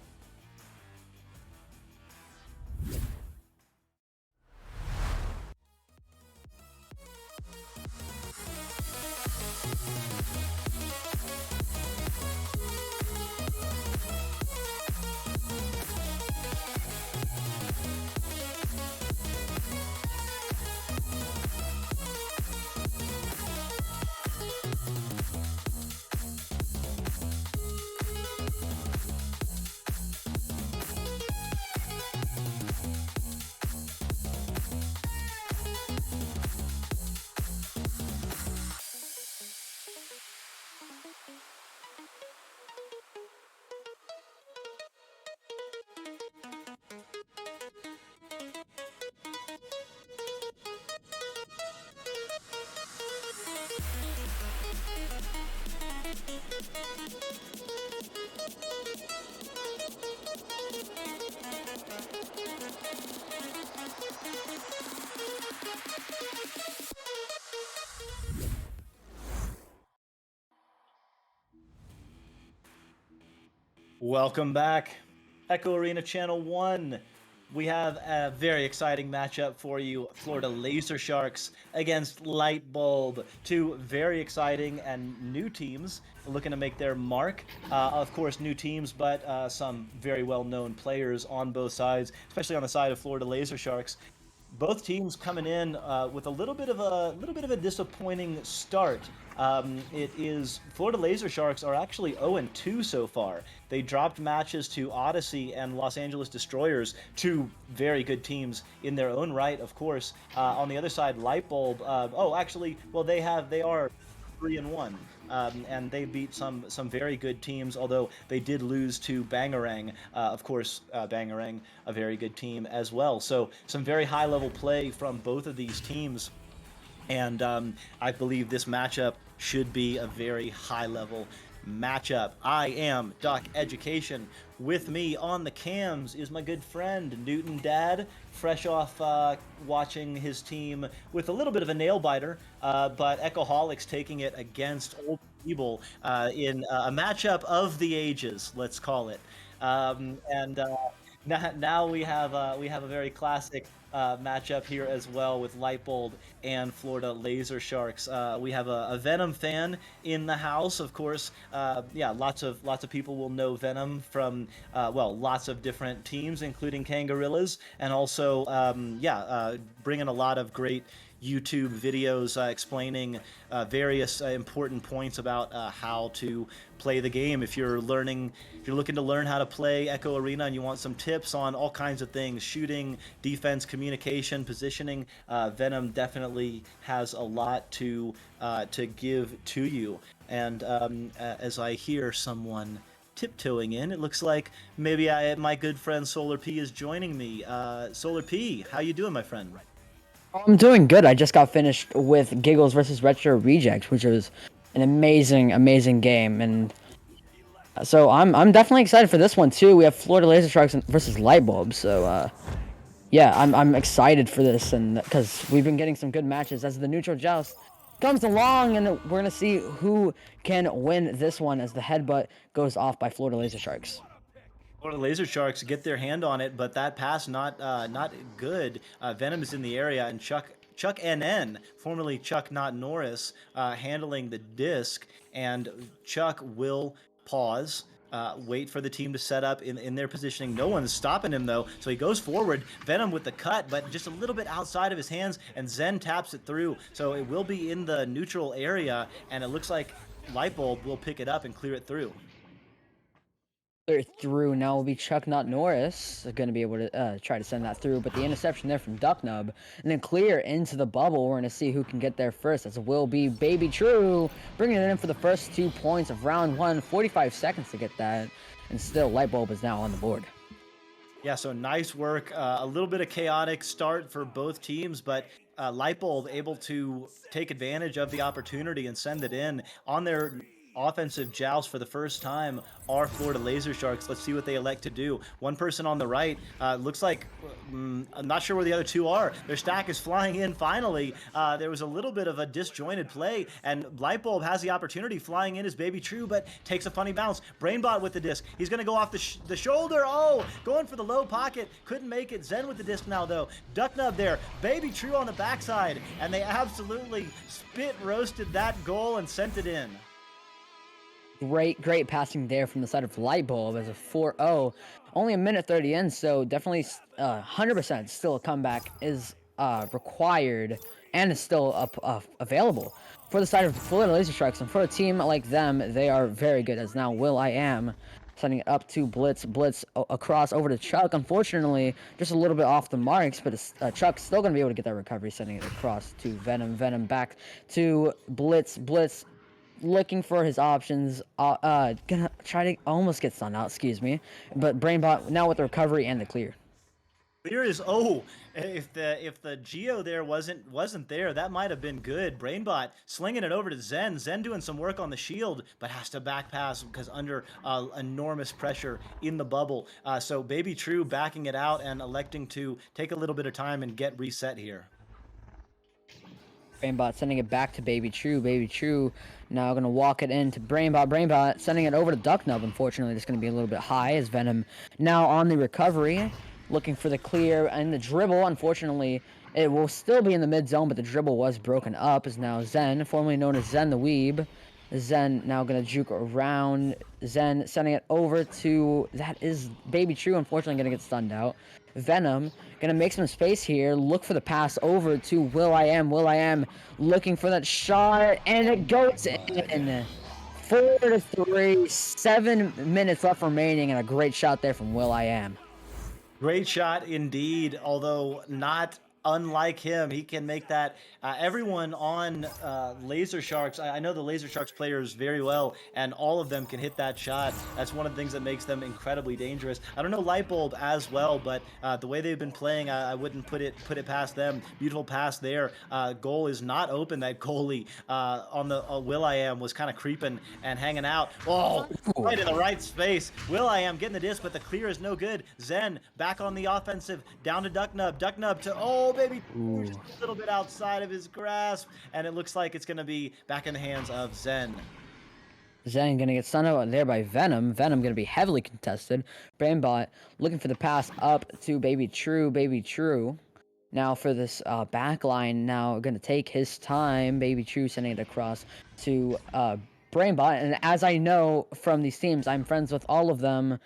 Welcome back, Echo Arena Channel 1. We have a very exciting matchup for you. Florida Laser Sharks against Light Bulb. Two very exciting and new teams looking to make their mark. Of course, new teams, but some very well-known players on both sides, especially on the side of Florida Laser Sharks. Both teams coming in with a little bit of a disappointing start. It is Florida Laser Sharks are actually 0-2 so far. They dropped matches to Odyssey and Los Angeles Destroyers, two very good teams in their own right, of course. On the other side, Lightbulb. They are 3-1. And they beat some very good teams, although they did lose to Bangarang. Of course, Bangarang, a very good team as well. So some very high level play from both of these teams. And I believe this matchup should be a very high level matchup. I am DocEducation. With me on the cams is my good friend Newton Dad, fresh off watching his team with a little bit of a nail biter, but Echoholics taking it against Old Feeble in a matchup of the ages, let's call it. Now we have a very classic matchup here as well with Lightbulb and Florida Laser Sharks. We have a Venom fan in the house, of course. Yeah, lots of people will know Venom from lots of different teams, including Kangarillas, and also bringing a lot of great YouTube videos explaining various important points about how to play the game. If you're looking to learn how to play Echo Arena and you want some tips on all kinds of things, shooting, defense, communication, positioning, Venom definitely has a lot to give to you. And as I hear someone tiptoeing in, it looks like maybe my good friend Solar P is joining me. Solar P, how you doing, my friend? I'm doing good. I just got finished with Giggles versus Retro Reject, which was an amazing game, and so I'm definitely excited for this one too. We have Florida Laser Sharks versus Lightbulb, so yeah, I'm excited for this, and because we've been getting some good matches as the neutral joust comes along, and we're gonna see who can win this one as the headbutt goes off by Florida Laser Sharks. Florida Laser Sharks get their hand on it, but that pass not good. Venom is in the area, and Chuck NN, formerly Chuck Not Norris, handling the disc, and Chuck will pause. Wait for the team to set up in their positioning. No one's stopping him, though, so he goes forward. Venom with the cut, but just a little bit outside of his hands, and Zen taps it through. So it will be in the neutral area, and it looks like Lightbulb will pick it up and clear it through. Through now will be Chuck Not Norris going to be able to try to send that through, but the interception there from Ducknub, and then clear into the bubble. We're going to see who can get there first. As will be Baby True bringing it in for the first 2 points of round 1. 45 seconds to get that, and still Lightbulb is now on the board. Yeah, so nice work. A little bit of chaotic start for both teams, but Lightbulb able to take advantage of the opportunity and send it in on their offensive joust for the first time are Florida Laser Sharks. Let's see what they elect to do. One person on the right looks like I'm not sure where the other two are. Their stack is flying in finally. There was a little bit of a disjointed play, and Lightbulb has the opportunity. Flying in is Baby True, but takes a funny bounce. Brainbot with the disc. He's going to go off the shoulder. Oh, going for the low pocket. Couldn't make it. Zen with the disc now, though. Ducknub there. Baby True on the backside, and they absolutely spit roasted that goal and sent it in. Great passing there from the side of Lightbulb as a 4-0. Only a minute 30 in, so definitely 100% still a comeback is required and is still available for the side of Florida Laser Sharks. And for a team like them, they are very good, as now Will I Am sending it up to Blitz across over to Chuck. Unfortunately, just a little bit off the marks, but Chuck's still going to be able to get that recovery, sending it across to Venom back to Blitz looking for his options, gonna try to almost get stunned out, excuse me, but Brainbot now with the recovery and the clear. Clear is if the Geo there wasn't there, that might have been good. Brainbot slinging it over to Zen doing some work on the shield, but has to back pass because under enormous pressure in the bubble. So Baby True backing it out and electing to take a little bit of time and get reset here. Brainbot sending it back to Baby True. Baby True now going to walk it into Brainbot. Brainbot sending it over to Ducknub. Unfortunately, it's going to be a little bit high as Venom now on the recovery. Looking for the clear and the dribble. Unfortunately, it will still be in the mid zone, but the dribble was broken up. Is now Zen, formerly known as Zen the Weeb. Zen now going to juke around. Zen sending it over to... That is Baby True, unfortunately, going to get stunned out. Venom gonna make some space here. Look for the pass over to Will.i.am. Will.i.am looking for that shot, and it goes in. 4-3, 7 minutes left remaining, and a great shot there from Will.i.am. Great shot indeed, although not unlike him. He can make that. Everyone on Laser Sharks, I know the Laser Sharks players very well, and all of them can hit that shot. That's one of the things that makes them incredibly dangerous. I don't know Lightbulb as well, but the way they've been playing, I wouldn't put it past them. Beautiful pass there. Goal is not open. That goalie on the Will.i.am was kind of creeping and hanging out. Oh, right in the right space. Will.i.am getting the disc, but the clear is no good. Zen back on the offensive, down to Ducknub. Ducknub to baby, a little bit outside of his grasp, and it looks like it's going to be back in the hands of Zen. Zen gonna get stunned out there by Venom. Venom gonna be heavily contested. Brainbot looking for the pass up to Baby True. Baby True. Now for this back line, now gonna take his time. Baby True sending it across to Brainbot. And as I know from these teams, I'm friends with all of them.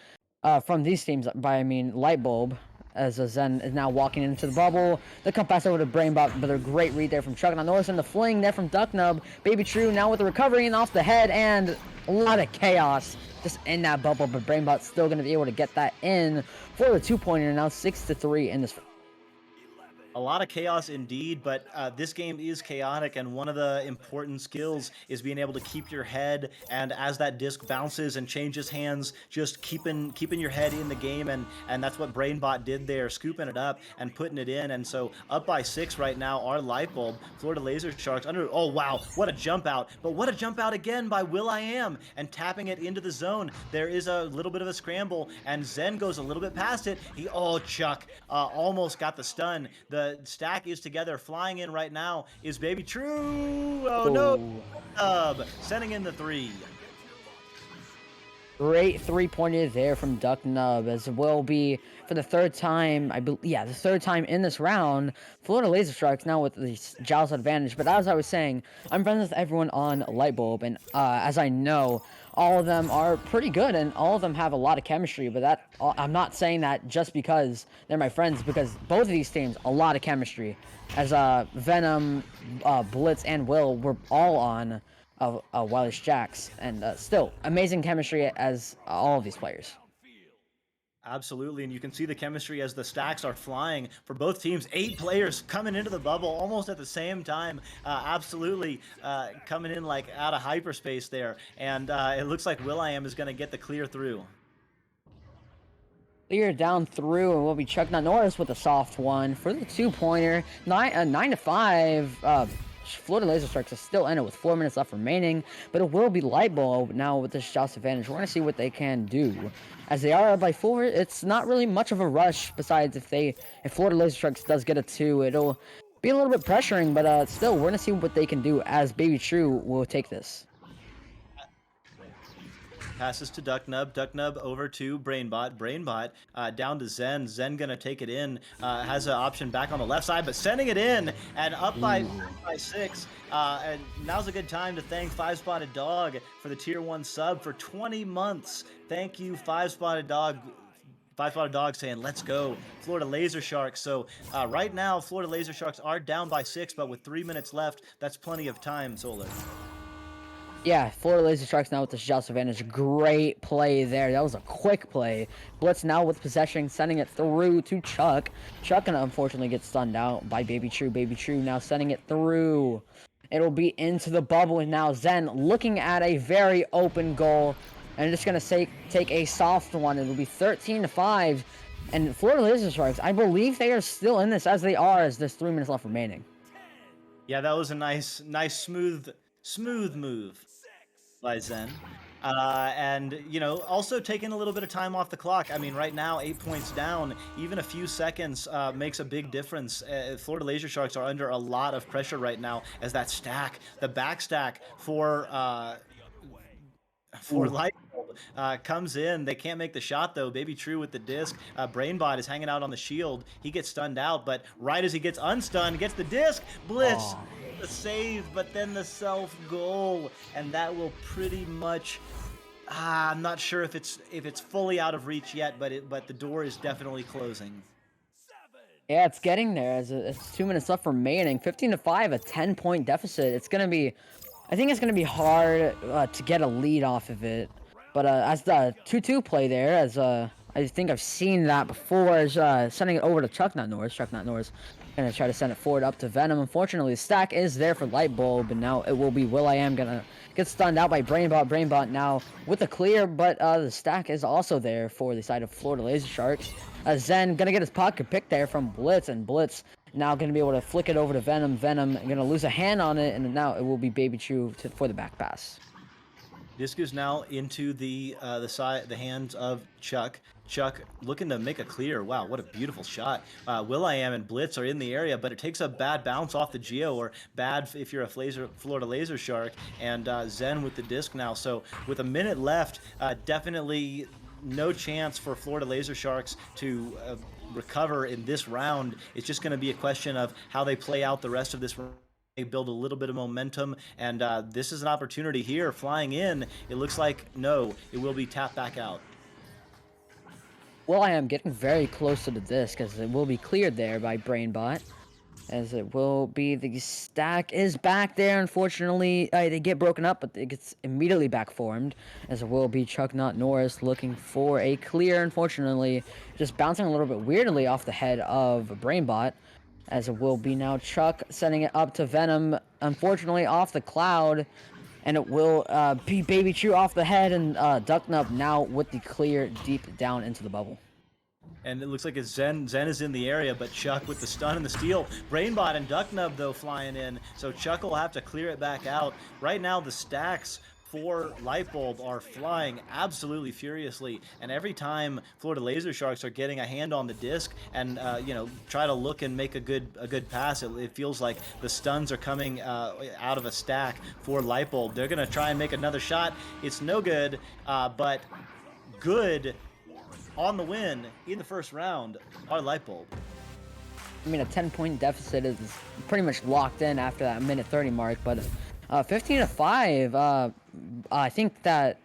From these teams, by I mean Lightbulb. As Zen is now walking into the bubble. They come pass over to Brainbot, but a great read there from Chuck. Now noticing the fling there from Ducknub. Baby True now with the recovery and off the head, and a lot of chaos just in that bubble, but Brainbot's still going to be able to get that in for the 2-pointer. Now 6-3 in this. A lot of chaos indeed, but this game is chaotic, and one of the important skills is being able to keep your head, and as that disc bounces and changes hands, just keeping your head in the game, and that's what Brainbot did there, scooping it up and putting it in. And so up by 6 right now, our Lightbulb, Florida Laser Sharks under. Oh wow, what a jump out! But what a jump out again by Will.i.am and tapping it into the zone. There is a little bit of a scramble, and Zen goes a little bit past it. Chuck almost got the stun. The stack is together. Flying in right now is Baby True. Oh no! Sending in the 3. Great 3-pointer there from Ducknub, as it will be for the third time, the third time in this round. Florida Laser Sharks now with the Joust advantage. But as I was saying, I'm friends with everyone on Lightbulb, and as I know, all of them are pretty good, and all of them have a lot of chemistry. But I'm not saying that just because they're my friends, because both of these teams, a lot of chemistry. As Venom, Blitz, and Will were all on Wireless Jacks, and still amazing chemistry as all of these players. Absolutely, and you can see the chemistry as the stacks are flying for both teams. 8 players coming into the bubble almost at the same time. Absolutely coming in like out of hyperspace there, and it looks like Will.i.am is going to get the clear through. Clear down through, and we'll be Chuck Norris with a soft one for the 2-pointer. 9-5. Florida Laser Sharks are still in it with 4 minutes left remaining, but it will be Lightbulb now with this Joust advantage. We're going to see what they can do. As they are up by 4, it's not really much of a rush, besides if Florida Laser Sharks does get a 2, it'll be a little bit pressuring, but still, we're going to see what they can do as Baby True will take this. Passes to Ducknub. Ducknub over to Brainbot. Brainbot down to Zen. Zen gonna take it in. Has an option back on the left side, but sending it in and up by 6. And now's a good time to thank 5-Spotted Dog for the Tier 1 sub for 20 months. Thank you, 5-Spotted Dog. 5-Spotted Dog saying, let's go, Florida Laser Sharks. So right now, Florida Laser Sharks are down by 6, but with 3 minutes left, that's plenty of time, Solar. Yeah, Florida Laser Sharks now with the Joust advantage. Great play there. That was a quick play. Blitz now with possession, sending it through to Chuck. Chuck gonna unfortunately get stunned out by Baby True. Baby True now sending it through. It'll be into the bubble, and now Zen looking at a very open goal. And just gonna take a soft one. It'll be 13-5. And Florida Laser Sharks, I believe they are still in this, as they are, as there's 3 minutes left remaining. Yeah, that was a nice smooth move by Zen. And also taking a little bit of time off the clock. I mean, right now 8 points down, even a few seconds makes a big difference. Florida Laser Sharks are under a lot of pressure right now as that stack, the back stack for light comes in. They can't make the shot though. Baby True with the disc. Brainbot is hanging out on the shield. He gets stunned out, but right as he gets unstunned, gets the disc. Blitz, the save, but then the self goal, and that will pretty much. I'm not sure if it's fully out of reach yet, but the door is definitely closing. Yeah, it's getting there. As it's 2 minutes left remaining. 15-5, a 10-point deficit. It's gonna be, I think it's gonna be hard to get a lead off of it. But as the 2-2 play there, as I think I've seen that before, is sending it over to Chuck Not Norris. Chuck Not Norris gonna try to send it forward up to Venom. Unfortunately, the stack is there for Light Bulb, and now it will be will.i.am gonna get stunned out by Brainbot. Brainbot now with a clear, but the stack is also there for the side of Florida Laser Sharks. Zen gonna get his pocket pick there from Blitz, and Blitz now gonna be able to flick it over to Venom. Venom gonna lose a hand on it, and now it will be Baby True for the back pass. Disc is now into the hands of Chuck. Chuck looking to make a clear. Wow, what a beautiful shot. will.i.am and Blitz are in the area, but it takes a bad bounce off the Geo, or bad if you're a Florida Laser Shark, and Zen with the disc now. So with a minute left, definitely no chance for Florida Laser Sharks to recover in this round. It's just going to be a question of how they play out the rest of this round. They build a little bit of momentum, and this is an opportunity here. Flying in, it looks like no, it will be tapped back out. will.i.am getting very close to the disc, as it will be cleared there by Brainbot. As it will be, the stack is back there. Unfortunately, they get broken up, but it gets immediately back formed. As it will be Chuck Not Norris looking for a clear. Unfortunately, just bouncing a little bit weirdly off the head of Brainbot. As it will be now Chuck sending it up to Venom, unfortunately off the cloud, and it will be Baby True off the head, and Ducknub now with the clear deep down into the bubble. And it looks like it's Zen is in the area, but Chuck with the stun and the steal. Brainbot and Ducknub though flying in, so Chuck will have to clear it back out. Right now the stacks for Lightbulb are flying absolutely furiously, and every time Florida Laser Sharks are getting a hand on the disc and try to look and make a good pass, it feels like the stuns are coming out of a stack for Lightbulb. They're gonna try and make another shot. It's no good, but good on the win in the first round are Lightbulb. I mean, a 10-point deficit is pretty much locked in after that minute 30 mark, but 15-5, I think that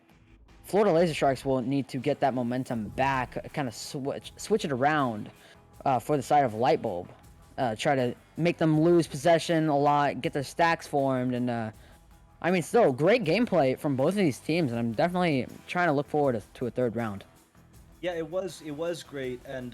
Florida Laser Sharks will need to get that momentum back, kind of switch it around for the side of Lightbulb. Try to make them lose possession a lot, get their stacks formed, and I mean, still great gameplay from both of these teams, and I'm definitely trying to look forward to a third round. Yeah, it was great, and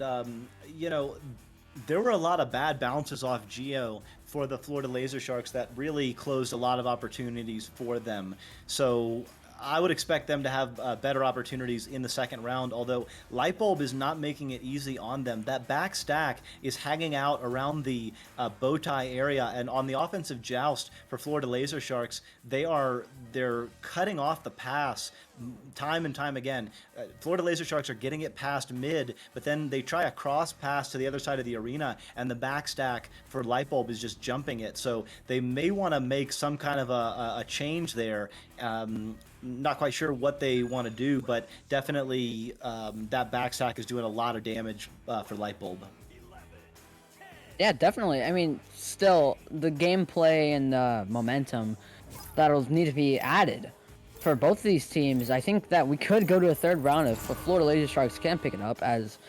there were a lot of bad bounces off Geo for the Florida Laser Sharks that really closed a lot of opportunities for them. So I would expect them to have better opportunities in the second round, although Lightbulb is not making it easy on them. That back stack is hanging out around the bow tie area, and on the offensive joust for Florida Laser Sharks, they're cutting off the pass time and time again. Florida Laser Sharks are getting it past mid, but then they try a cross pass to the other side of the arena, and the back stack for Lightbulb is just jumping it. So they may want to make some kind of a change there. Not quite sure what they want to do, but definitely that back stack is doing a lot of damage for Lightbulb. Yeah, definitely. I mean, still, the gameplay and the momentum that'll need to be added for both of these teams. I think that we could go to a third round if Florida Laser Sharks can pick it up, as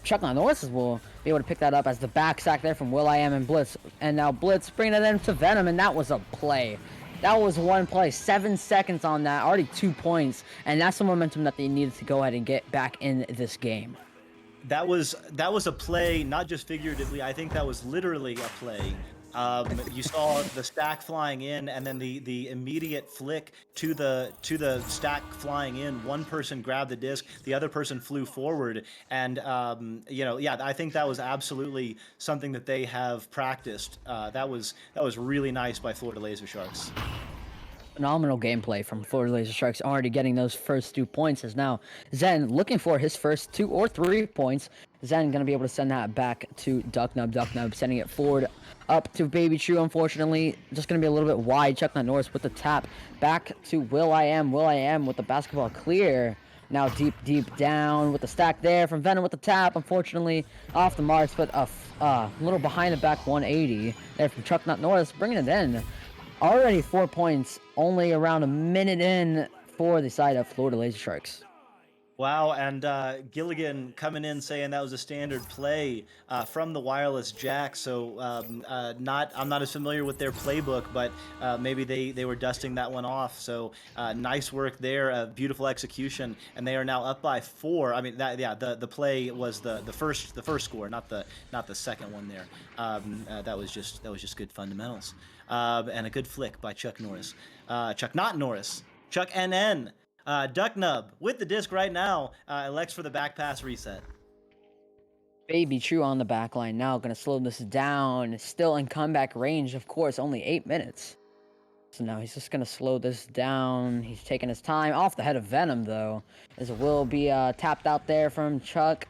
Chuck Norris will be able to pick that up as the back sack there from will.i.am and Blitz. And now Blitz bringing it in to Venom, and that was a play. That was one play, 7 seconds on that, already 2 points, and that's the momentum that they needed to go ahead and get back in this game. That was a play, not just figuratively. I think that was literally a play. You saw the stack flying in, and then the immediate flick to the stack flying in. One person grabbed the disc, the other person flew forward, and I think that was absolutely something that they have practiced. That was really nice by Florida Laser Sharks. Phenomenal gameplay from Florida Laser Sharks, already getting those first 2 points. As now Zen looking for his first 2 or 3 points. Zen gonna be able to send that back to DuckNub. DuckNub sending it forward up to Baby True. Unfortunately, just gonna be a little bit wide. Chucknut Norris with the tap back to Will I Am. Will I Am with the basketball clear. Now deep down with the stack there from Venom with the tap. Unfortunately, off the marks, but a little behind the back 180 there from Chucknut Norris, bringing it in. Already 4 points, only around a minute in for the side of Florida Laser Sharks. Wow, and Gilligan coming in saying that was a standard play from the wireless jack. So I'm not as familiar with their playbook, but maybe they were dusting that one off. So nice work there, beautiful execution, and they are now up by 4. I mean, the play was the first score, not the second one there. That was just good fundamentals, and a good flick by Chuck Norris, Chuck not Norris, Chuck NN. DuckNub with the disc right now, elects for the back pass reset. Baby True on the back line now, gonna slow this down. Still in comeback range, of course, only 8 minutes. So now he's just gonna slow this down. He's taking his time off the head of Venom though, as it will be tapped out there from Chuck.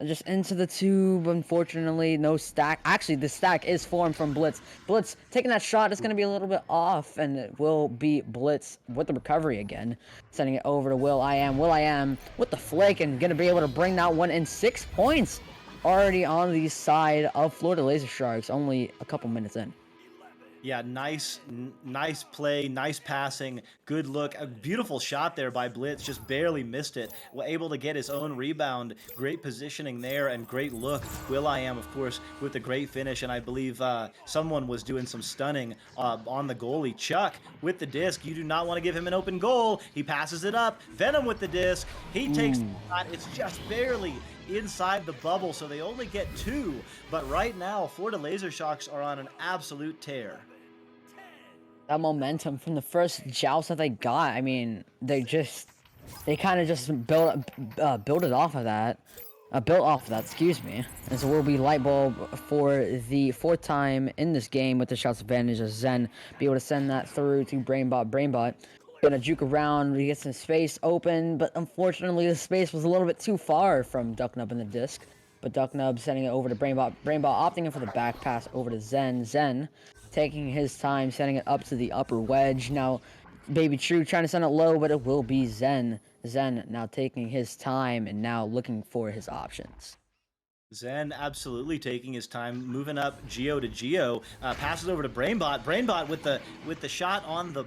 Just into the tube, unfortunately, no stack. Actually, the stack is formed from Blitz. Blitz taking that shot is going to be a little bit off, and it will be Blitz with the recovery again. Sending it over to Will I Am. Will I Am with the flick and going to be able to bring that one in. 6 points already on the side of Florida Laser Sharks, only a couple minutes in. Yeah, nice play, nice passing, good look, a beautiful shot there by Blitz, just barely missed it. Able to get his own rebound, great positioning there, and great look. Will I Am, of course, with a great finish, and I believe someone was doing some stunning on the goalie. Chuck with the disc, you do not want to give him an open goal. He passes it up. Venom with the disc, he takes the shot. It's just barely inside the bubble, so they only get 2. But right now, Florida Laser Sharks are on an absolute tear. That momentum from the first joust that they got, I mean, they kind of just built it off of that. Built off of that, excuse me. And so will be light bulb for the 4th time in this game with the shots advantage as Zen be able to send that through to Brainbot. Brainbot gonna juke around, he gets some space open, but unfortunately the space was a little bit too far from DuckNub in the disc. But DuckNub sending it over to Brainbot. Brainbot opting in for the back pass over to Zen. Zen taking his time, sending it up to the upper wedge. Now, Baby True trying to send it low, but it will be Zen. Zen now taking his time and now looking for his options. Zen absolutely taking his time, moving up Geo to Geo, passes over to Brainbot. Brainbot with the shot on the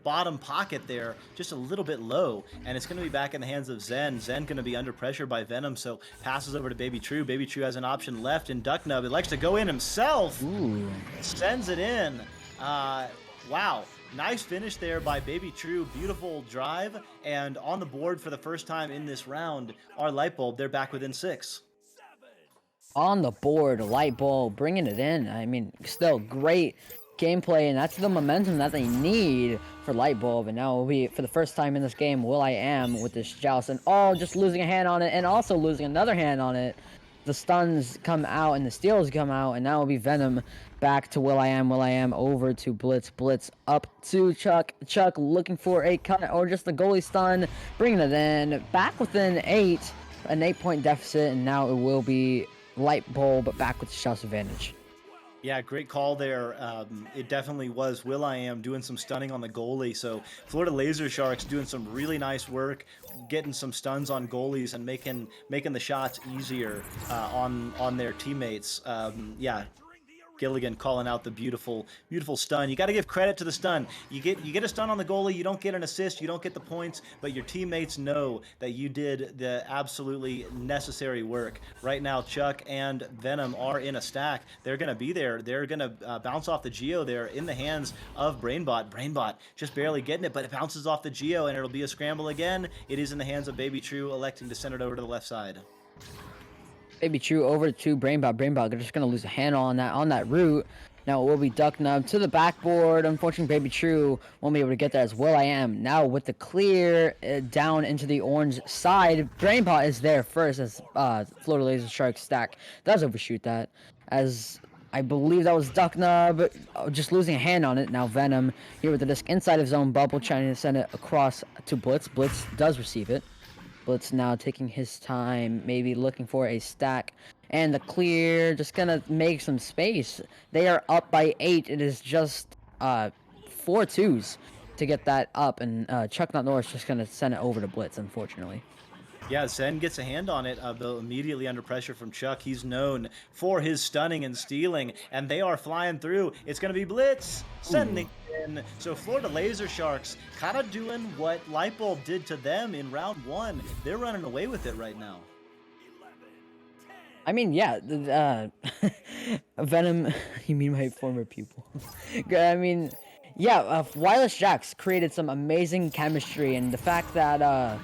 bottom pocket there, just a little bit low, and it's going to be back in the hands of Zen. Zen going to be under pressure by Venom, so passes over to Baby True. Baby True has an option left in DuckNub. He likes to go in himself. Ooh. Sends it in. Wow. Nice finish there by Baby True. Beautiful drive, and on the board for the first time in this round, our light bulb, they're back within 6. On the board, light bulb, bringing it in. I mean, still great gameplay, and that's the momentum that they need for light bulb. And now will be for the first time in this game, Will I Am with this joust, and just losing a hand on it and also losing another hand on it. The stuns come out and the steals come out, and now will be Venom back to Will I Am over to Blitz. Blitz up to Chuck. Chuck looking for a cut or just the goalie stun, bringing it in back within 8, an 8-point deficit, and now it will be light bulb back with the shots advantage. Yeah, great call there. It definitely was Will I Am doing some stunning on the goalie. So Florida Laser Sharks doing some really nice work, getting some stuns on goalies and making the shots easier on their teammates. Yeah. Gilligan calling out the beautiful stun. You got to give credit to the stun. You get a stun on the goalie, you don't get an assist, you don't get the points, but your teammates know that you did the absolutely necessary work. Right now, Chuck and Venom are in a stack. They're going to be there. They're going to bounce off the Geo there in the hands of Brainbot. Brainbot just barely getting it, but it bounces off the Geo, and it'll be a scramble again. It is in the hands of Baby True, electing to send it over to the left side. Baby True over to Brainbot. Brainbot just gonna lose a handle on that route. Now it will be DuckNub to the backboard. Unfortunately, Baby True won't be able to get that as Will I Am. Now with the clear down into the orange side, Brainbot is there first as Florida Laser Sharks stack does overshoot that. As I believe that was Ducknub just losing a hand on it. Now Venom here with the disc inside of his own bubble, trying to send it across to Blitz. Blitz does receive it. Blitz now taking his time, maybe looking for a stack. And the clear, just gonna make some space. They are up by 8. It is just 4 twos to get that up. And Chuck Not Norris just gonna send it over to Blitz, unfortunately. Yeah, Zen gets a hand on it, though immediately under pressure from Chuck. He's known for his stunning and stealing, and they are flying through. It's going to be Blitz sending in. So Florida Laser Sharks kind of doing what Lightbulb did to them in round 1. They're running away with it right now. I mean, yeah, Venom, you mean my former pupil. I mean, yeah, Wireless Jax created some amazing chemistry, and the fact that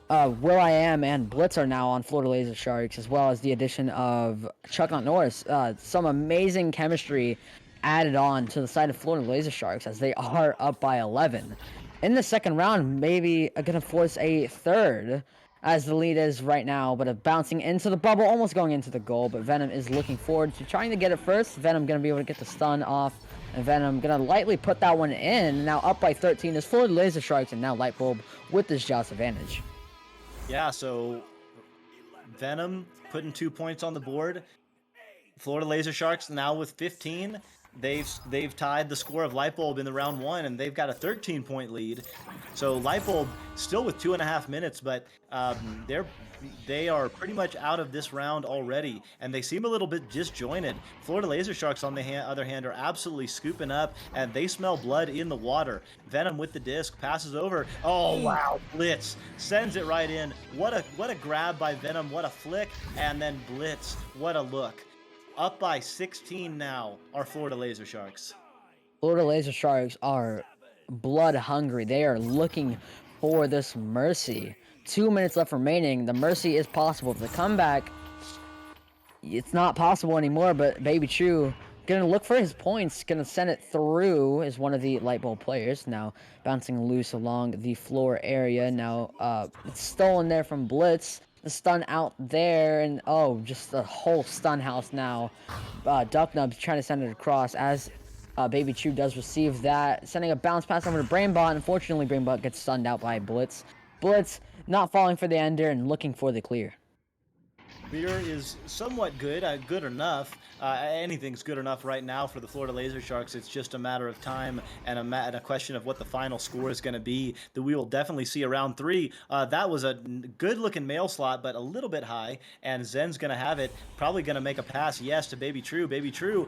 will.i.am and Blitz are now on Florida Laser Sharks, as well as the addition of Chuck Not Norris. Some amazing chemistry added on to the side of Florida Laser Sharks as they are up by 11. In the second round, maybe going to force a third, as the lead is right now, but bouncing into the bubble, almost going into the goal, but Venom is looking forward to trying to get it first. Venom going to be able to get the stun off, and Venom going to lightly put that one in. Now up by 13 is Florida Laser Sharks, and now Lightbulb with this Joust advantage. Yeah, so Venom putting 2 points on the board. Florida Laser Sharks now with 15. They've tied the score of Lightbulb in the round 1, and they've got a 13-point lead. So Lightbulb still with 2.5 minutes, but they are pretty much out of this round already, and they seem a little bit disjointed. Florida Laser Sharks, on the other hand, are absolutely scooping up, and they smell blood in the water. Venom with the disc passes over. Oh wow! Blitz sends it right in. What a grab by Venom! What a flick! And then Blitz. What a look! Up by 16 now are Florida Laser Sharks. Florida Laser Sharks are blood hungry. They are looking for this Mercy. 2 minutes left remaining. The Mercy is possible. The comeback, it's not possible anymore, but Baby True gonna look for his points, gonna send it through as one of the Lightbulb players. Now bouncing loose along the floor area. Now it's stolen there from Blitz. The stun out there, and oh, just a whole stun house now. Ducknub's trying to send it across as Baby Chew does receive that, sending a bounce pass over to Brainbot. Unfortunately, Brainbot gets stunned out by Blitz. Blitz not falling for the ender and looking for the clear. Clear is somewhat good, good enough. Anything's good enough right now for the Florida Laser Sharks. It's just a matter of time and a question of what the final score is going to be that we will definitely see around 3. That was a good-looking mail slot, but a little bit high, and Zen's going to have it. Probably going to make a pass, yes, to Baby True. Baby True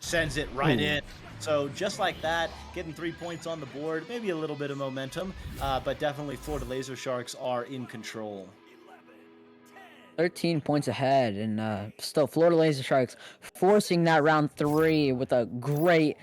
sends it right in. So just like that, getting 3 points on the board, maybe a little bit of momentum, but definitely Florida Laser Sharks are in control. 13 points ahead, and still Florida Laser Sharks forcing that round 3 with a great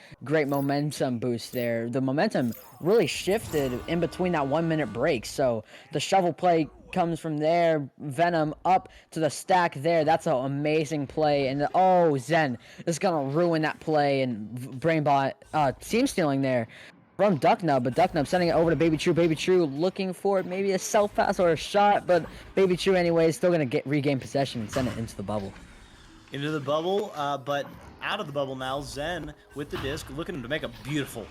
momentum boost there. The momentum really shifted in between that 1 minute break, so the shovel play comes from there. Venom up to the stack there. That's an amazing play, and oh, Zen is gonna ruin that play, and Brainbot team stealing there from Ducknub, but Ducknub sending it over to Baby True. Baby True looking for maybe a self pass or a shot, but Baby True anyway is still gonna regain possession and send it into the bubble. Into the bubble, but out of the bubble now. Zen with the disc, looking to make a beautiful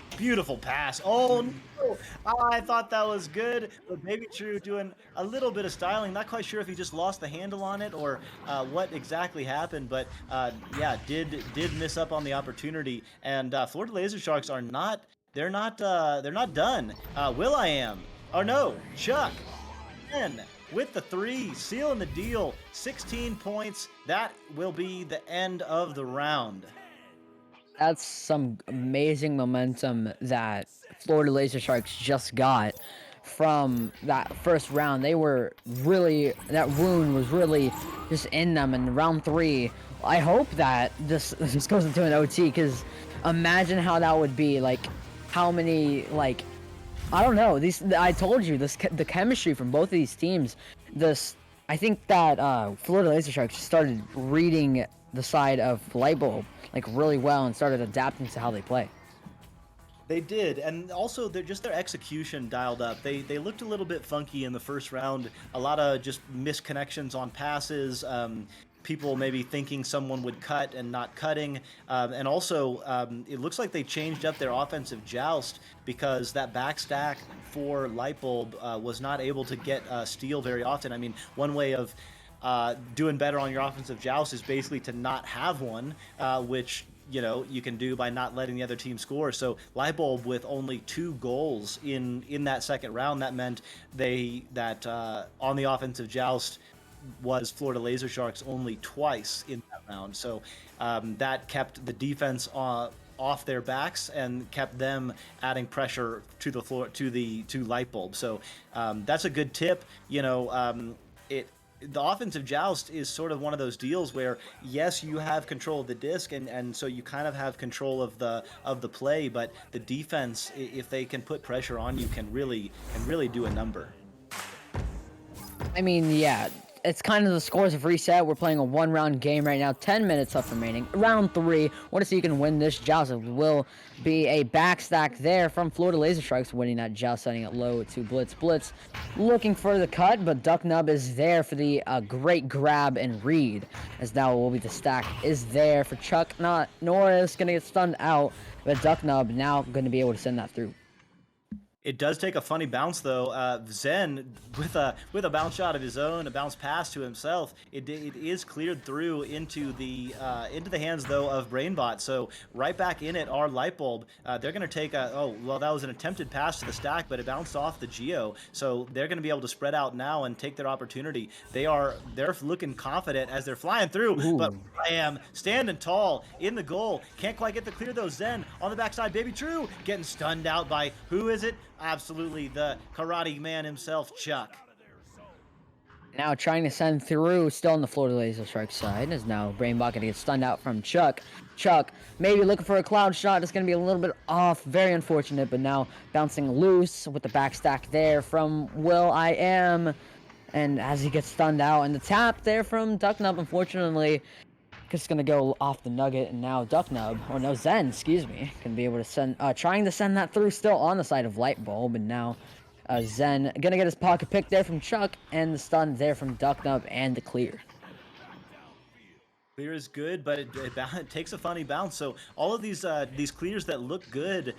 pass. Oh no! I thought that was good, but Baby True doing a little bit of styling. Not quite sure if he just lost the handle on it or what exactly happened, but yeah, did miss up on the opportunity. And Florida Laser Sharks are not. They're not done. will.i.am. Oh no, Chuck. Zen with the 3, sealing the deal. 16 points. That will be the end of the round. That's some amazing momentum that Florida Laser Sharks just got from that first round. They were really, that wound was really just in them. In round 3, I hope that this goes into an OT, because imagine how that would be. Like, how many, like, I don't know. I told you, the chemistry from both of these teams. I think that Florida Laser Sharks started reading the side of Lightbulb like really well and started adapting to how they play. They did, and also their execution dialed up. They looked a little bit funky in the first round. A lot of just misconnections on passes. people maybe thinking someone would cut and not cutting. And also, it looks like they changed up their offensive joust because that backstack for Lightbulb was not able to get steal very often. I mean, one way of doing better on your offensive joust is basically to not have one, which you can do by not letting the other team score. So Lightbulb with only 2 goals in that second round, that meant that on the offensive joust was Florida Laser Sharks only twice in that round. So that kept the defense off their backs and kept them adding pressure to the floor to Lightbulb. So that's a good tip. The offensive joust is sort of one of those deals where, yes, you have control of the disc, and so you kind of have control of the play, but the defense, if they can put pressure on you, can really do a number. I mean, yeah, it's kind of the scores have reset. We're playing a 1-round game right now. 10 minutes left remaining. Round 3. Want to see who can win this joust. It will be a backstack there from Florida Laser Sharks winning that joust, setting it low to Blitz. Blitz looking for the cut, but DocNub is there for the great grab and read. As now will be the stack is there for Chuck. Not Norris going to get stunned out, but DocNub now going to be able to send that through. It does take a funny bounce though. Zen with a bounce shot of his own, a bounce pass to himself. It is cleared through into the hands though of Brainbot. So right back in it are Lightbulb. They're going to take that was an attempted pass to the stack, but it bounced off the Geo. So they're going to be able to spread out now and take their opportunity. They're looking confident as they're flying through. Ooh. But I am standing tall in the goal. Can't quite get the clear though. Zen on the backside. Baby True getting stunned out by who is it? Absolutely, the karate man himself, Chuck. Now trying to send through, still on the Florida Laser Sharks side, is now Brainbot going to get stunned out from Chuck. Chuck maybe looking for a cloud shot. It's going to be a little bit off. Very unfortunate, but now bouncing loose with the backstack there from will.i.am. And as he gets stunned out, and the tap there from DocNub, unfortunately, just gonna go off the nugget, and now Zen, excuse me, can be able to send, trying to send that through, still on the side of Lightbulb, and now Zen gonna get his pocket pick there from Chuck, and the stun there from DocNub, and the clear. Clear is good, but it takes a funny bounce. So all of these clears that look good,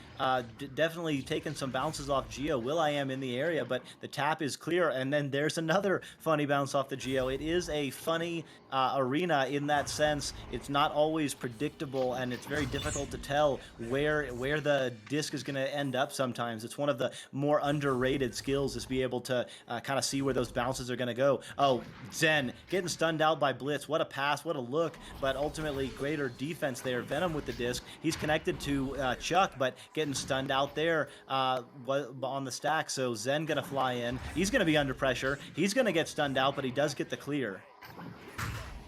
definitely taking some bounces off Geo. will.i.am in the area, but the tap is clear, and then there's another funny bounce off the Geo. It is a funny arena in that sense. It's not always predictable, and it's very difficult to tell where the disc is going to end up sometimes. It's one of the more underrated skills, is be able to kind of see where those bounces are going to go. Oh, Zen getting stunned out by Blitz. What a pass, what a look, but ultimately greater defense there. Venom with the disc. He's connected to Chuck, but getting stunned out there on the stack. So Zen going to fly in. He's going to be under pressure. He's going to get stunned out, but he does get the clear.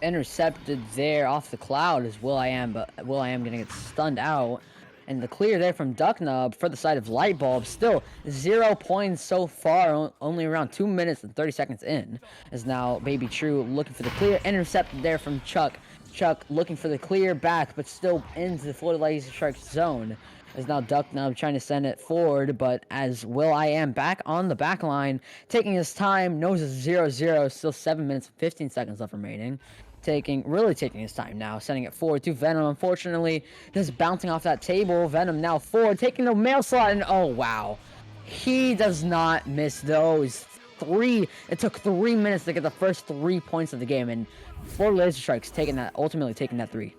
Intercepted there off the cloud is will.i.am, but will.i.am going to get stunned out. And the clear there from DocNub for the side of Lightbulb. Still 0 points so far, only around 2 minutes and 30 seconds in. Is now Baby True looking for the clear. Intercepted there from Chuck. Chuck looking for the clear back, but still into the Florida Laser Sharks zone. Is now DocNub trying to send it forward, but as will.i.am back on the back line, taking his time, knows it's 0-0, still 7 minutes and 15 seconds left remaining. Really taking his time now, sending it forward to Venom. Unfortunately, just bouncing off that table. Venom now forward, taking the mail slot, and oh wow, he does not miss those three. It took 3 minutes to get the first 3 points of the game, and Florida Laser Sharks ultimately taking that 3.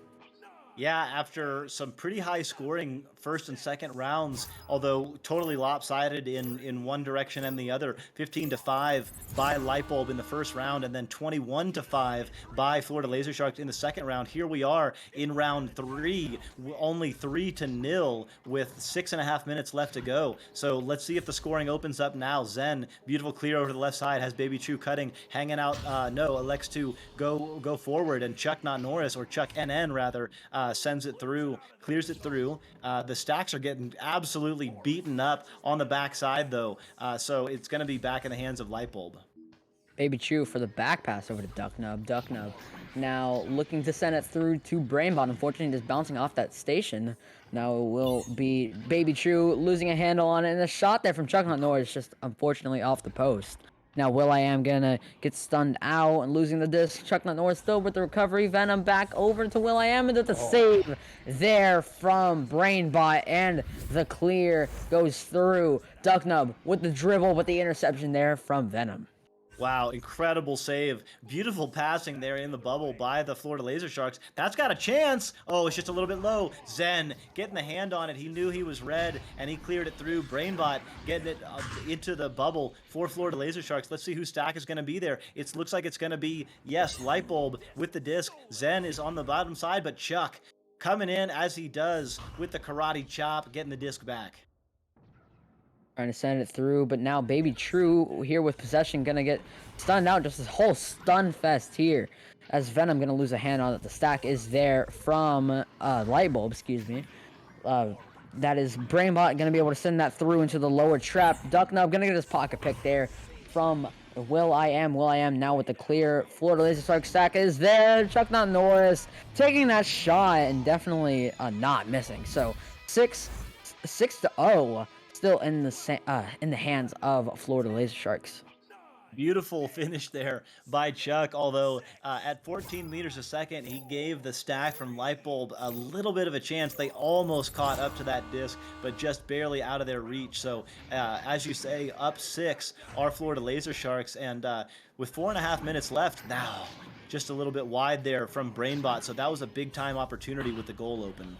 Yeah, after some pretty high scoring first and second rounds, although totally lopsided in one direction and the other, 15-5 by Lightbulb in the first round, and then 21-5 by Florida Laser Sharks in the second round. Here we are in round 3, only 3-0 with 6.5 minutes left to go. So let's see if the scoring opens up now. Zen, beautiful clear over the left side, has Baby True cutting, hanging out. Elects to go forward, and Chuck, not Norris, or Chuck NN rather, sends it through, clears it through. The stacks are getting absolutely beaten up on the backside though, so it's going to be back in the hands of Lightbulb. Baby True for the back pass over to DocNub. DocNub now looking to send it through to Brainbot. Unfortunately, just bouncing off that station. Now it will be Baby True losing a handle on it, and a shot there from Chuck, not Norris, just unfortunately off the post. Now will.i.am gonna get stunned out and losing the disc. Chuck Norris still with the recovery. Venom back over to will.i.am and the save there from Brainbot, and the clear goes through. Ducknub with the dribble, but the interception there from Venom. Wow, incredible save. Beautiful passing there in the bubble by the Florida Laser Sharks. That's got a chance. Oh, it's just a little bit low. Zen getting the hand on it. He knew he was red, and he cleared it through. Brainbot getting it into the bubble for Florida Laser Sharks. Let's see whose stack is going to be there. It looks like it's going to be, yes, Lightbulb with the disc. Zen is on the bottom side, but Chuck coming in as he does with the karate chop, getting the disc back. Trying to send it through, but now Baby True here with possession gonna get stunned out. Just this whole stun fest here, as Venom gonna lose a hand on it. The stack is there from Lightbulb, excuse me. That is Brainbot gonna be able to send that through into the lower trap. Ducknub gonna get his pocket pick there from will.i.am. will.i.am now with the clear. Florida Laser Shark stack is there. Chuck Norris taking that shot and definitely not missing. So 6-0. Still in the hands of Florida Laser Sharks. Beautiful finish there by Chuck, although at 14 meters a second, he gave the stack from Lightbulb a little bit of a chance. They almost caught up to that disc, but just barely out of their reach. So, as you say, up 6 are Florida Laser Sharks, and with 4.5 minutes left, now just a little bit wide there from Brainbot. So that was a big-time opportunity with the goal open.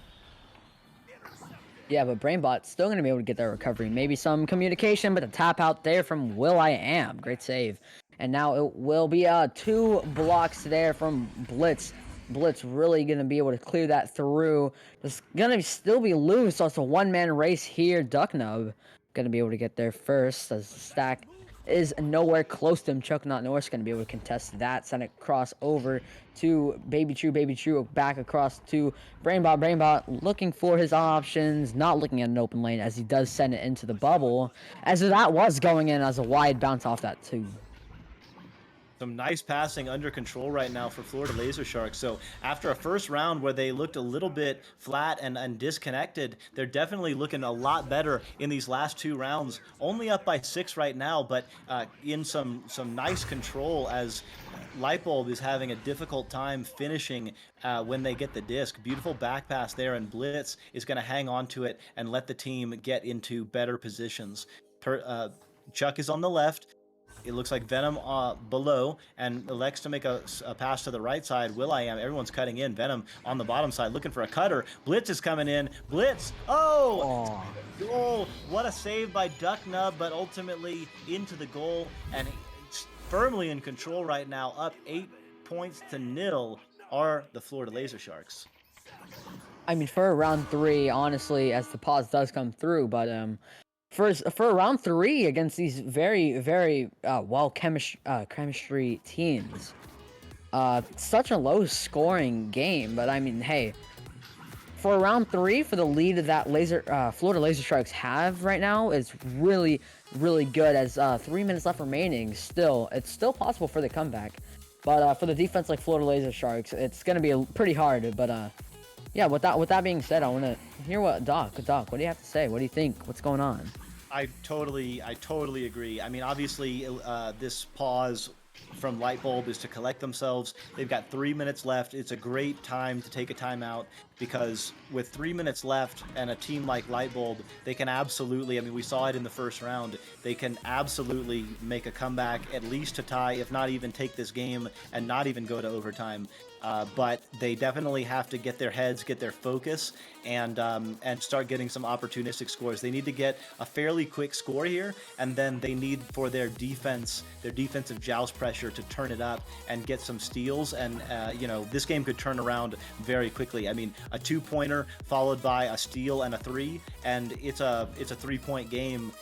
Yeah, but Brainbot's still going to be able to get that recovery. Maybe some communication, but the tap out there from will.i.am. Great save. And now it will be 2 blocks there from Blitz. Blitz really going to be able to clear that through. It's going to still be loose, so it's a one-man race here. Ducknub going to be able to get there first, as the stack is nowhere close to him. Chuck Norris going to be able to contest that. Send it cross over to Baby True back across to Brainbot. Brainbot looking for his options, not looking at an open lane, as he does send it into the bubble, as that was going in as a wide bounce off that too. Some nice passing under control right now for Florida Laser Sharks. So after a first round where they looked a little bit flat and disconnected, they're definitely looking a lot better in these last 2 rounds. Only up by 6 right now, but in some nice control, as Lightbulb is having a difficult time finishing when they get the disc. Beautiful back pass there, and Blitz is going to hang on to it and let the team get into better positions. Chuck is on the left. It looks like Venom below, and elects to make a pass to the right side. will.i.am, everyone's cutting in. Venom on the bottom side looking for a cutter. Blitz is coming in. Blitz, oh, what a save by Ducknub, but ultimately into the goal, and firmly in control right now. Up 8-0 are the Florida Laser Sharks. I mean, for round 3, honestly, as the pause does come through, but for round 3 against these very, very well chemistry teams, such a low scoring game. But I mean, hey, for round 3, for the lead that Florida Laser Sharks have right now is really, really good. As 3 minutes left remaining, it's still possible for the comeback. But for the defense like Florida Laser Sharks, it's gonna be pretty hard. But yeah, with that being said, I want to hear what Doc, what do you have to say? What do you think? What's going on? I totally agree. I mean, obviously, this pause from Lightbulb is to collect themselves. They've got 3 minutes left. It's a great time to take a timeout, because with 3 minutes left and a team like Lightbulb, they can absolutely, I mean, we saw it in the first round, they can absolutely make a comeback, at least to tie, if not even take this game and not even go to overtime. But they definitely have to get their heads, get their focus, and start getting some opportunistic scores. They need to get a fairly quick score here, and then they need for their defensive joust pressure to turn it up and get some steals. And this game could turn around very quickly. I mean, a 2-pointer followed by a steal and a 3, and it's a 3-point game.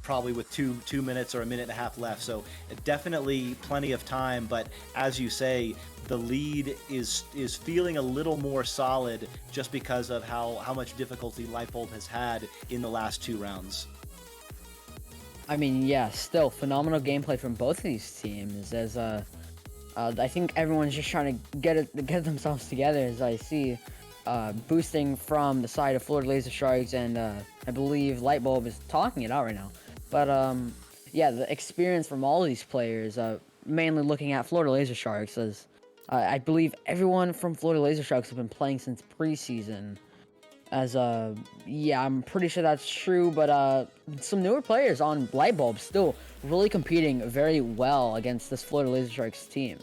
Probably with 2 minutes or a minute and a half left. So definitely plenty of time. But as you say, the lead is feeling a little more solid just because of how much difficulty Lightbulb has had in the last 2 rounds. I mean, yeah, still phenomenal gameplay from both of these teams. As I think everyone's just trying to get themselves together. As I see boosting from the side of Florida Laser Sharks, and I believe Lightbulb is talking it out right now. But yeah, the experience from all of these players, mainly looking at Florida Laser Sharks, as I believe everyone from Florida Laser Sharks have been playing since preseason. As yeah, I'm pretty sure that's true, but some newer players on Light Bulb still really competing very well against this Florida Laser Sharks team,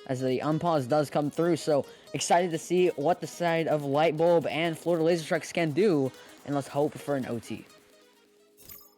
as the unpause does come through. So excited to see what the side of Light Bulb and Florida Laser Sharks can do, and let's hope for an OT.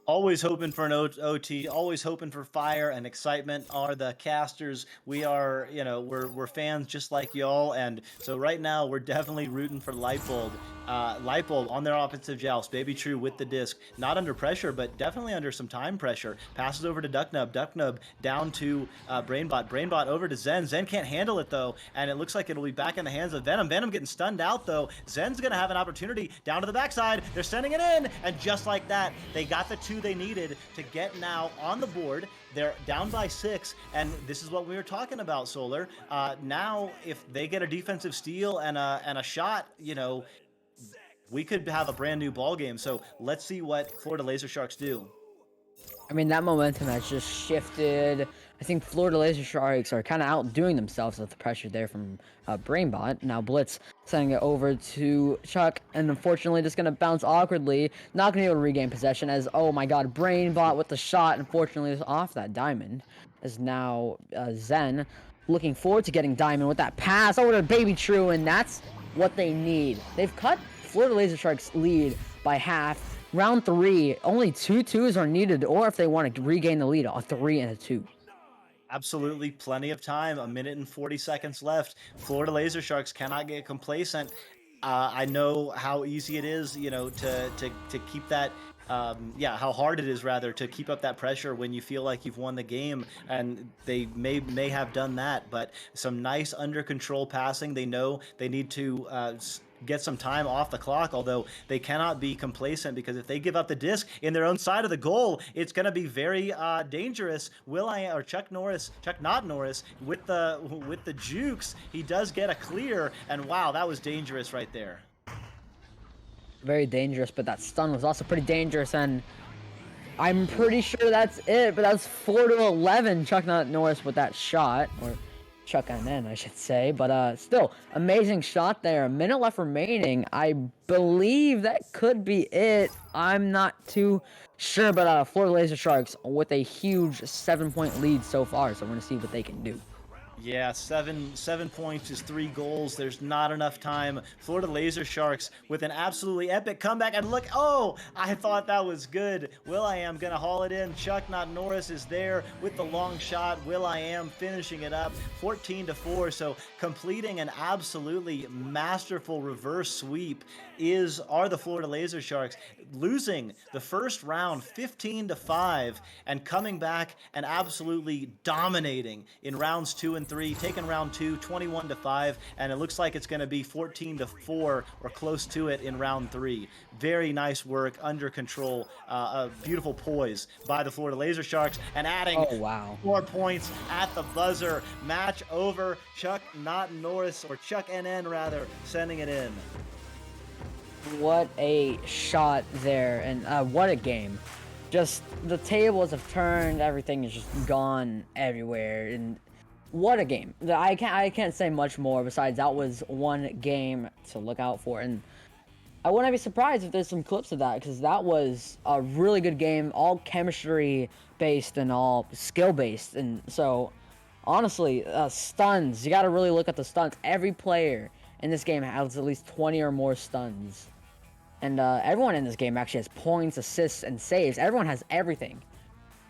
Always hoping for an OT, always hoping for fire and excitement are the casters. We are, we're fans just like y'all. And so right now we're definitely rooting for Lightbulb. Lightbulb on their offensive joust. Baby True with the disc. Not under pressure, but definitely under some time pressure. Passes over to Ducknub. Ducknub down to Brainbot. Brainbot over to Zen. Zen can't handle it though. And it looks like it'll be back in the hands of Venom. Venom getting stunned out though. Zen's going to have an opportunity down to the backside. They're sending it in. And just like that, they got the two they needed to get now on the board. They're down by 6, and this is what we were talking about, Solar. Now, if they get a defensive steal and a shot, we could have a brand new ball game. So let's see what Florida Laser Sharks do. I mean, that momentum has just shifted. I think Florida Laser Sharks are kind of outdoing themselves with the pressure there from Brainbot. Now Blitz sending it over to Chuck, and unfortunately just going to bounce awkwardly. Not going to be able to regain possession as, oh my god, Brainbot with the shot, unfortunately is off that diamond. As now Zen looking forward to getting diamond with that pass over to Baby True, and that's what they need. They've cut Florida Laser Sharks' lead by half. Round 3, only 2 2s are needed, or if they want to regain the lead, a 3 and a 2. Absolutely plenty of time. 1 minute and 40 seconds left. Florida Laser Sharks cannot get complacent. I know how easy it is, to keep that. How hard it is rather to keep up that pressure when you feel like you've won the game, and they may have done that. But some nice under control passing. They know they need to get some time off the clock, although they cannot be complacent, because if they give up the disc in their own side of the goal, it's going to be very dangerous. Chuck Not Norris with the jukes, he does get a clear, and wow, that was dangerous right there. Very dangerous, but that stun was also pretty dangerous, and I'm pretty sure that's it. But that's 4-11. Chuck Not Norris with that shot, or Chuck NN, I should say. But still, amazing shot there. 1 minute left remaining. I believe that could be it. I'm not too sure, but Florida Laser Sharks with a huge 7-point lead so far. So we're gonna see what they can do. Yeah, 7 points is 3 goals. There's not enough time. Florida Laser Sharks with an absolutely epic comeback. And look, oh, I thought that was good. Will.i.am gonna haul it in. Chuck Not Norris is there with the long shot. Will.i.am finishing it up 14-4. So completing an absolutely masterful reverse sweep are the Florida Laser Sharks, losing the first round 15-5 and coming back and absolutely dominating in rounds 2 and 3, taking round 2 21-5, and it looks like it's going to be 14-4 or close to it in round 3. Very nice work, under control, a beautiful poise by the Florida Laser Sharks, and adding 4 points at the buzzer. Match over. Chuck Not Norris, or Chuck NN rather, sending it in. What a shot there, and what a game. Just the tables have turned, everything is just gone everywhere, and what a game. I can't say much more besides that was one game to look out for, and I wouldn't be surprised if there's some clips of that, because that was a really good game, all chemistry based and all skill based. And so honestly, stuns, you got to really look at the stuns. Every player in this game has at least 20 or more stuns. And everyone in this game actually has points, assists, and saves. Everyone has everything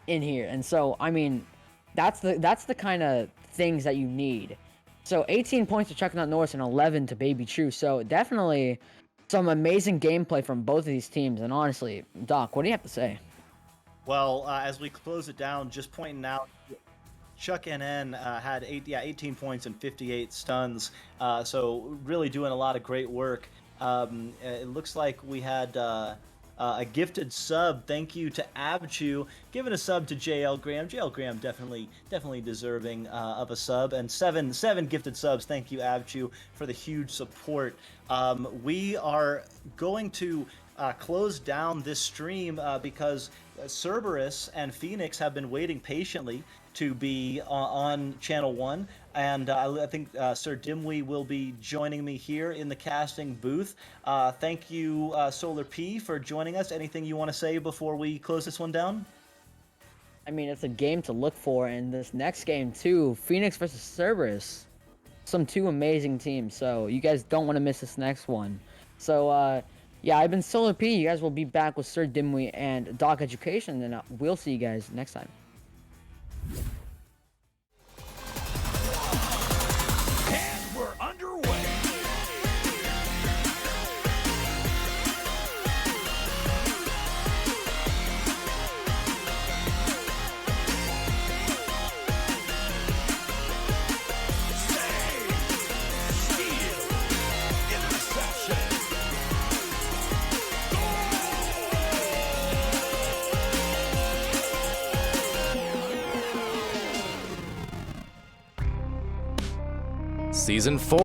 in here. And so, I mean, that's the kind of things that you need. So 18 points to Chuck Not Norris and 11 to Baby True. So definitely some amazing gameplay from both of these teams. And honestly, Doc, what do you have to say? Well, as we close it down, just pointing out, Chuck NN had 18 points and 58 stuns. So really doing a lot of great work. It looks like we had a gifted sub. Thank you to Abchu, giving a sub to JL Graham. JL Graham definitely deserving of a sub, and seven gifted subs. Thank you, Abchu, for the huge support. We are going to close down this stream because Cerberus and Phoenix have been waiting patiently to be on Channel 1, and I think SirDimwi will be joining me here in the casting booth. Thank you, Solar P, for joining us. Anything you want to say before we close this one down? I mean, it's a game to look for in this next game too. Phoenix versus Cerberus. Some two amazing teams, so you guys don't want to miss this next one. So, yeah, I've been Solar P. You guys will be back with SirDimwi and DocEducation, and we'll see you guys next time. And we're underway. Season 4.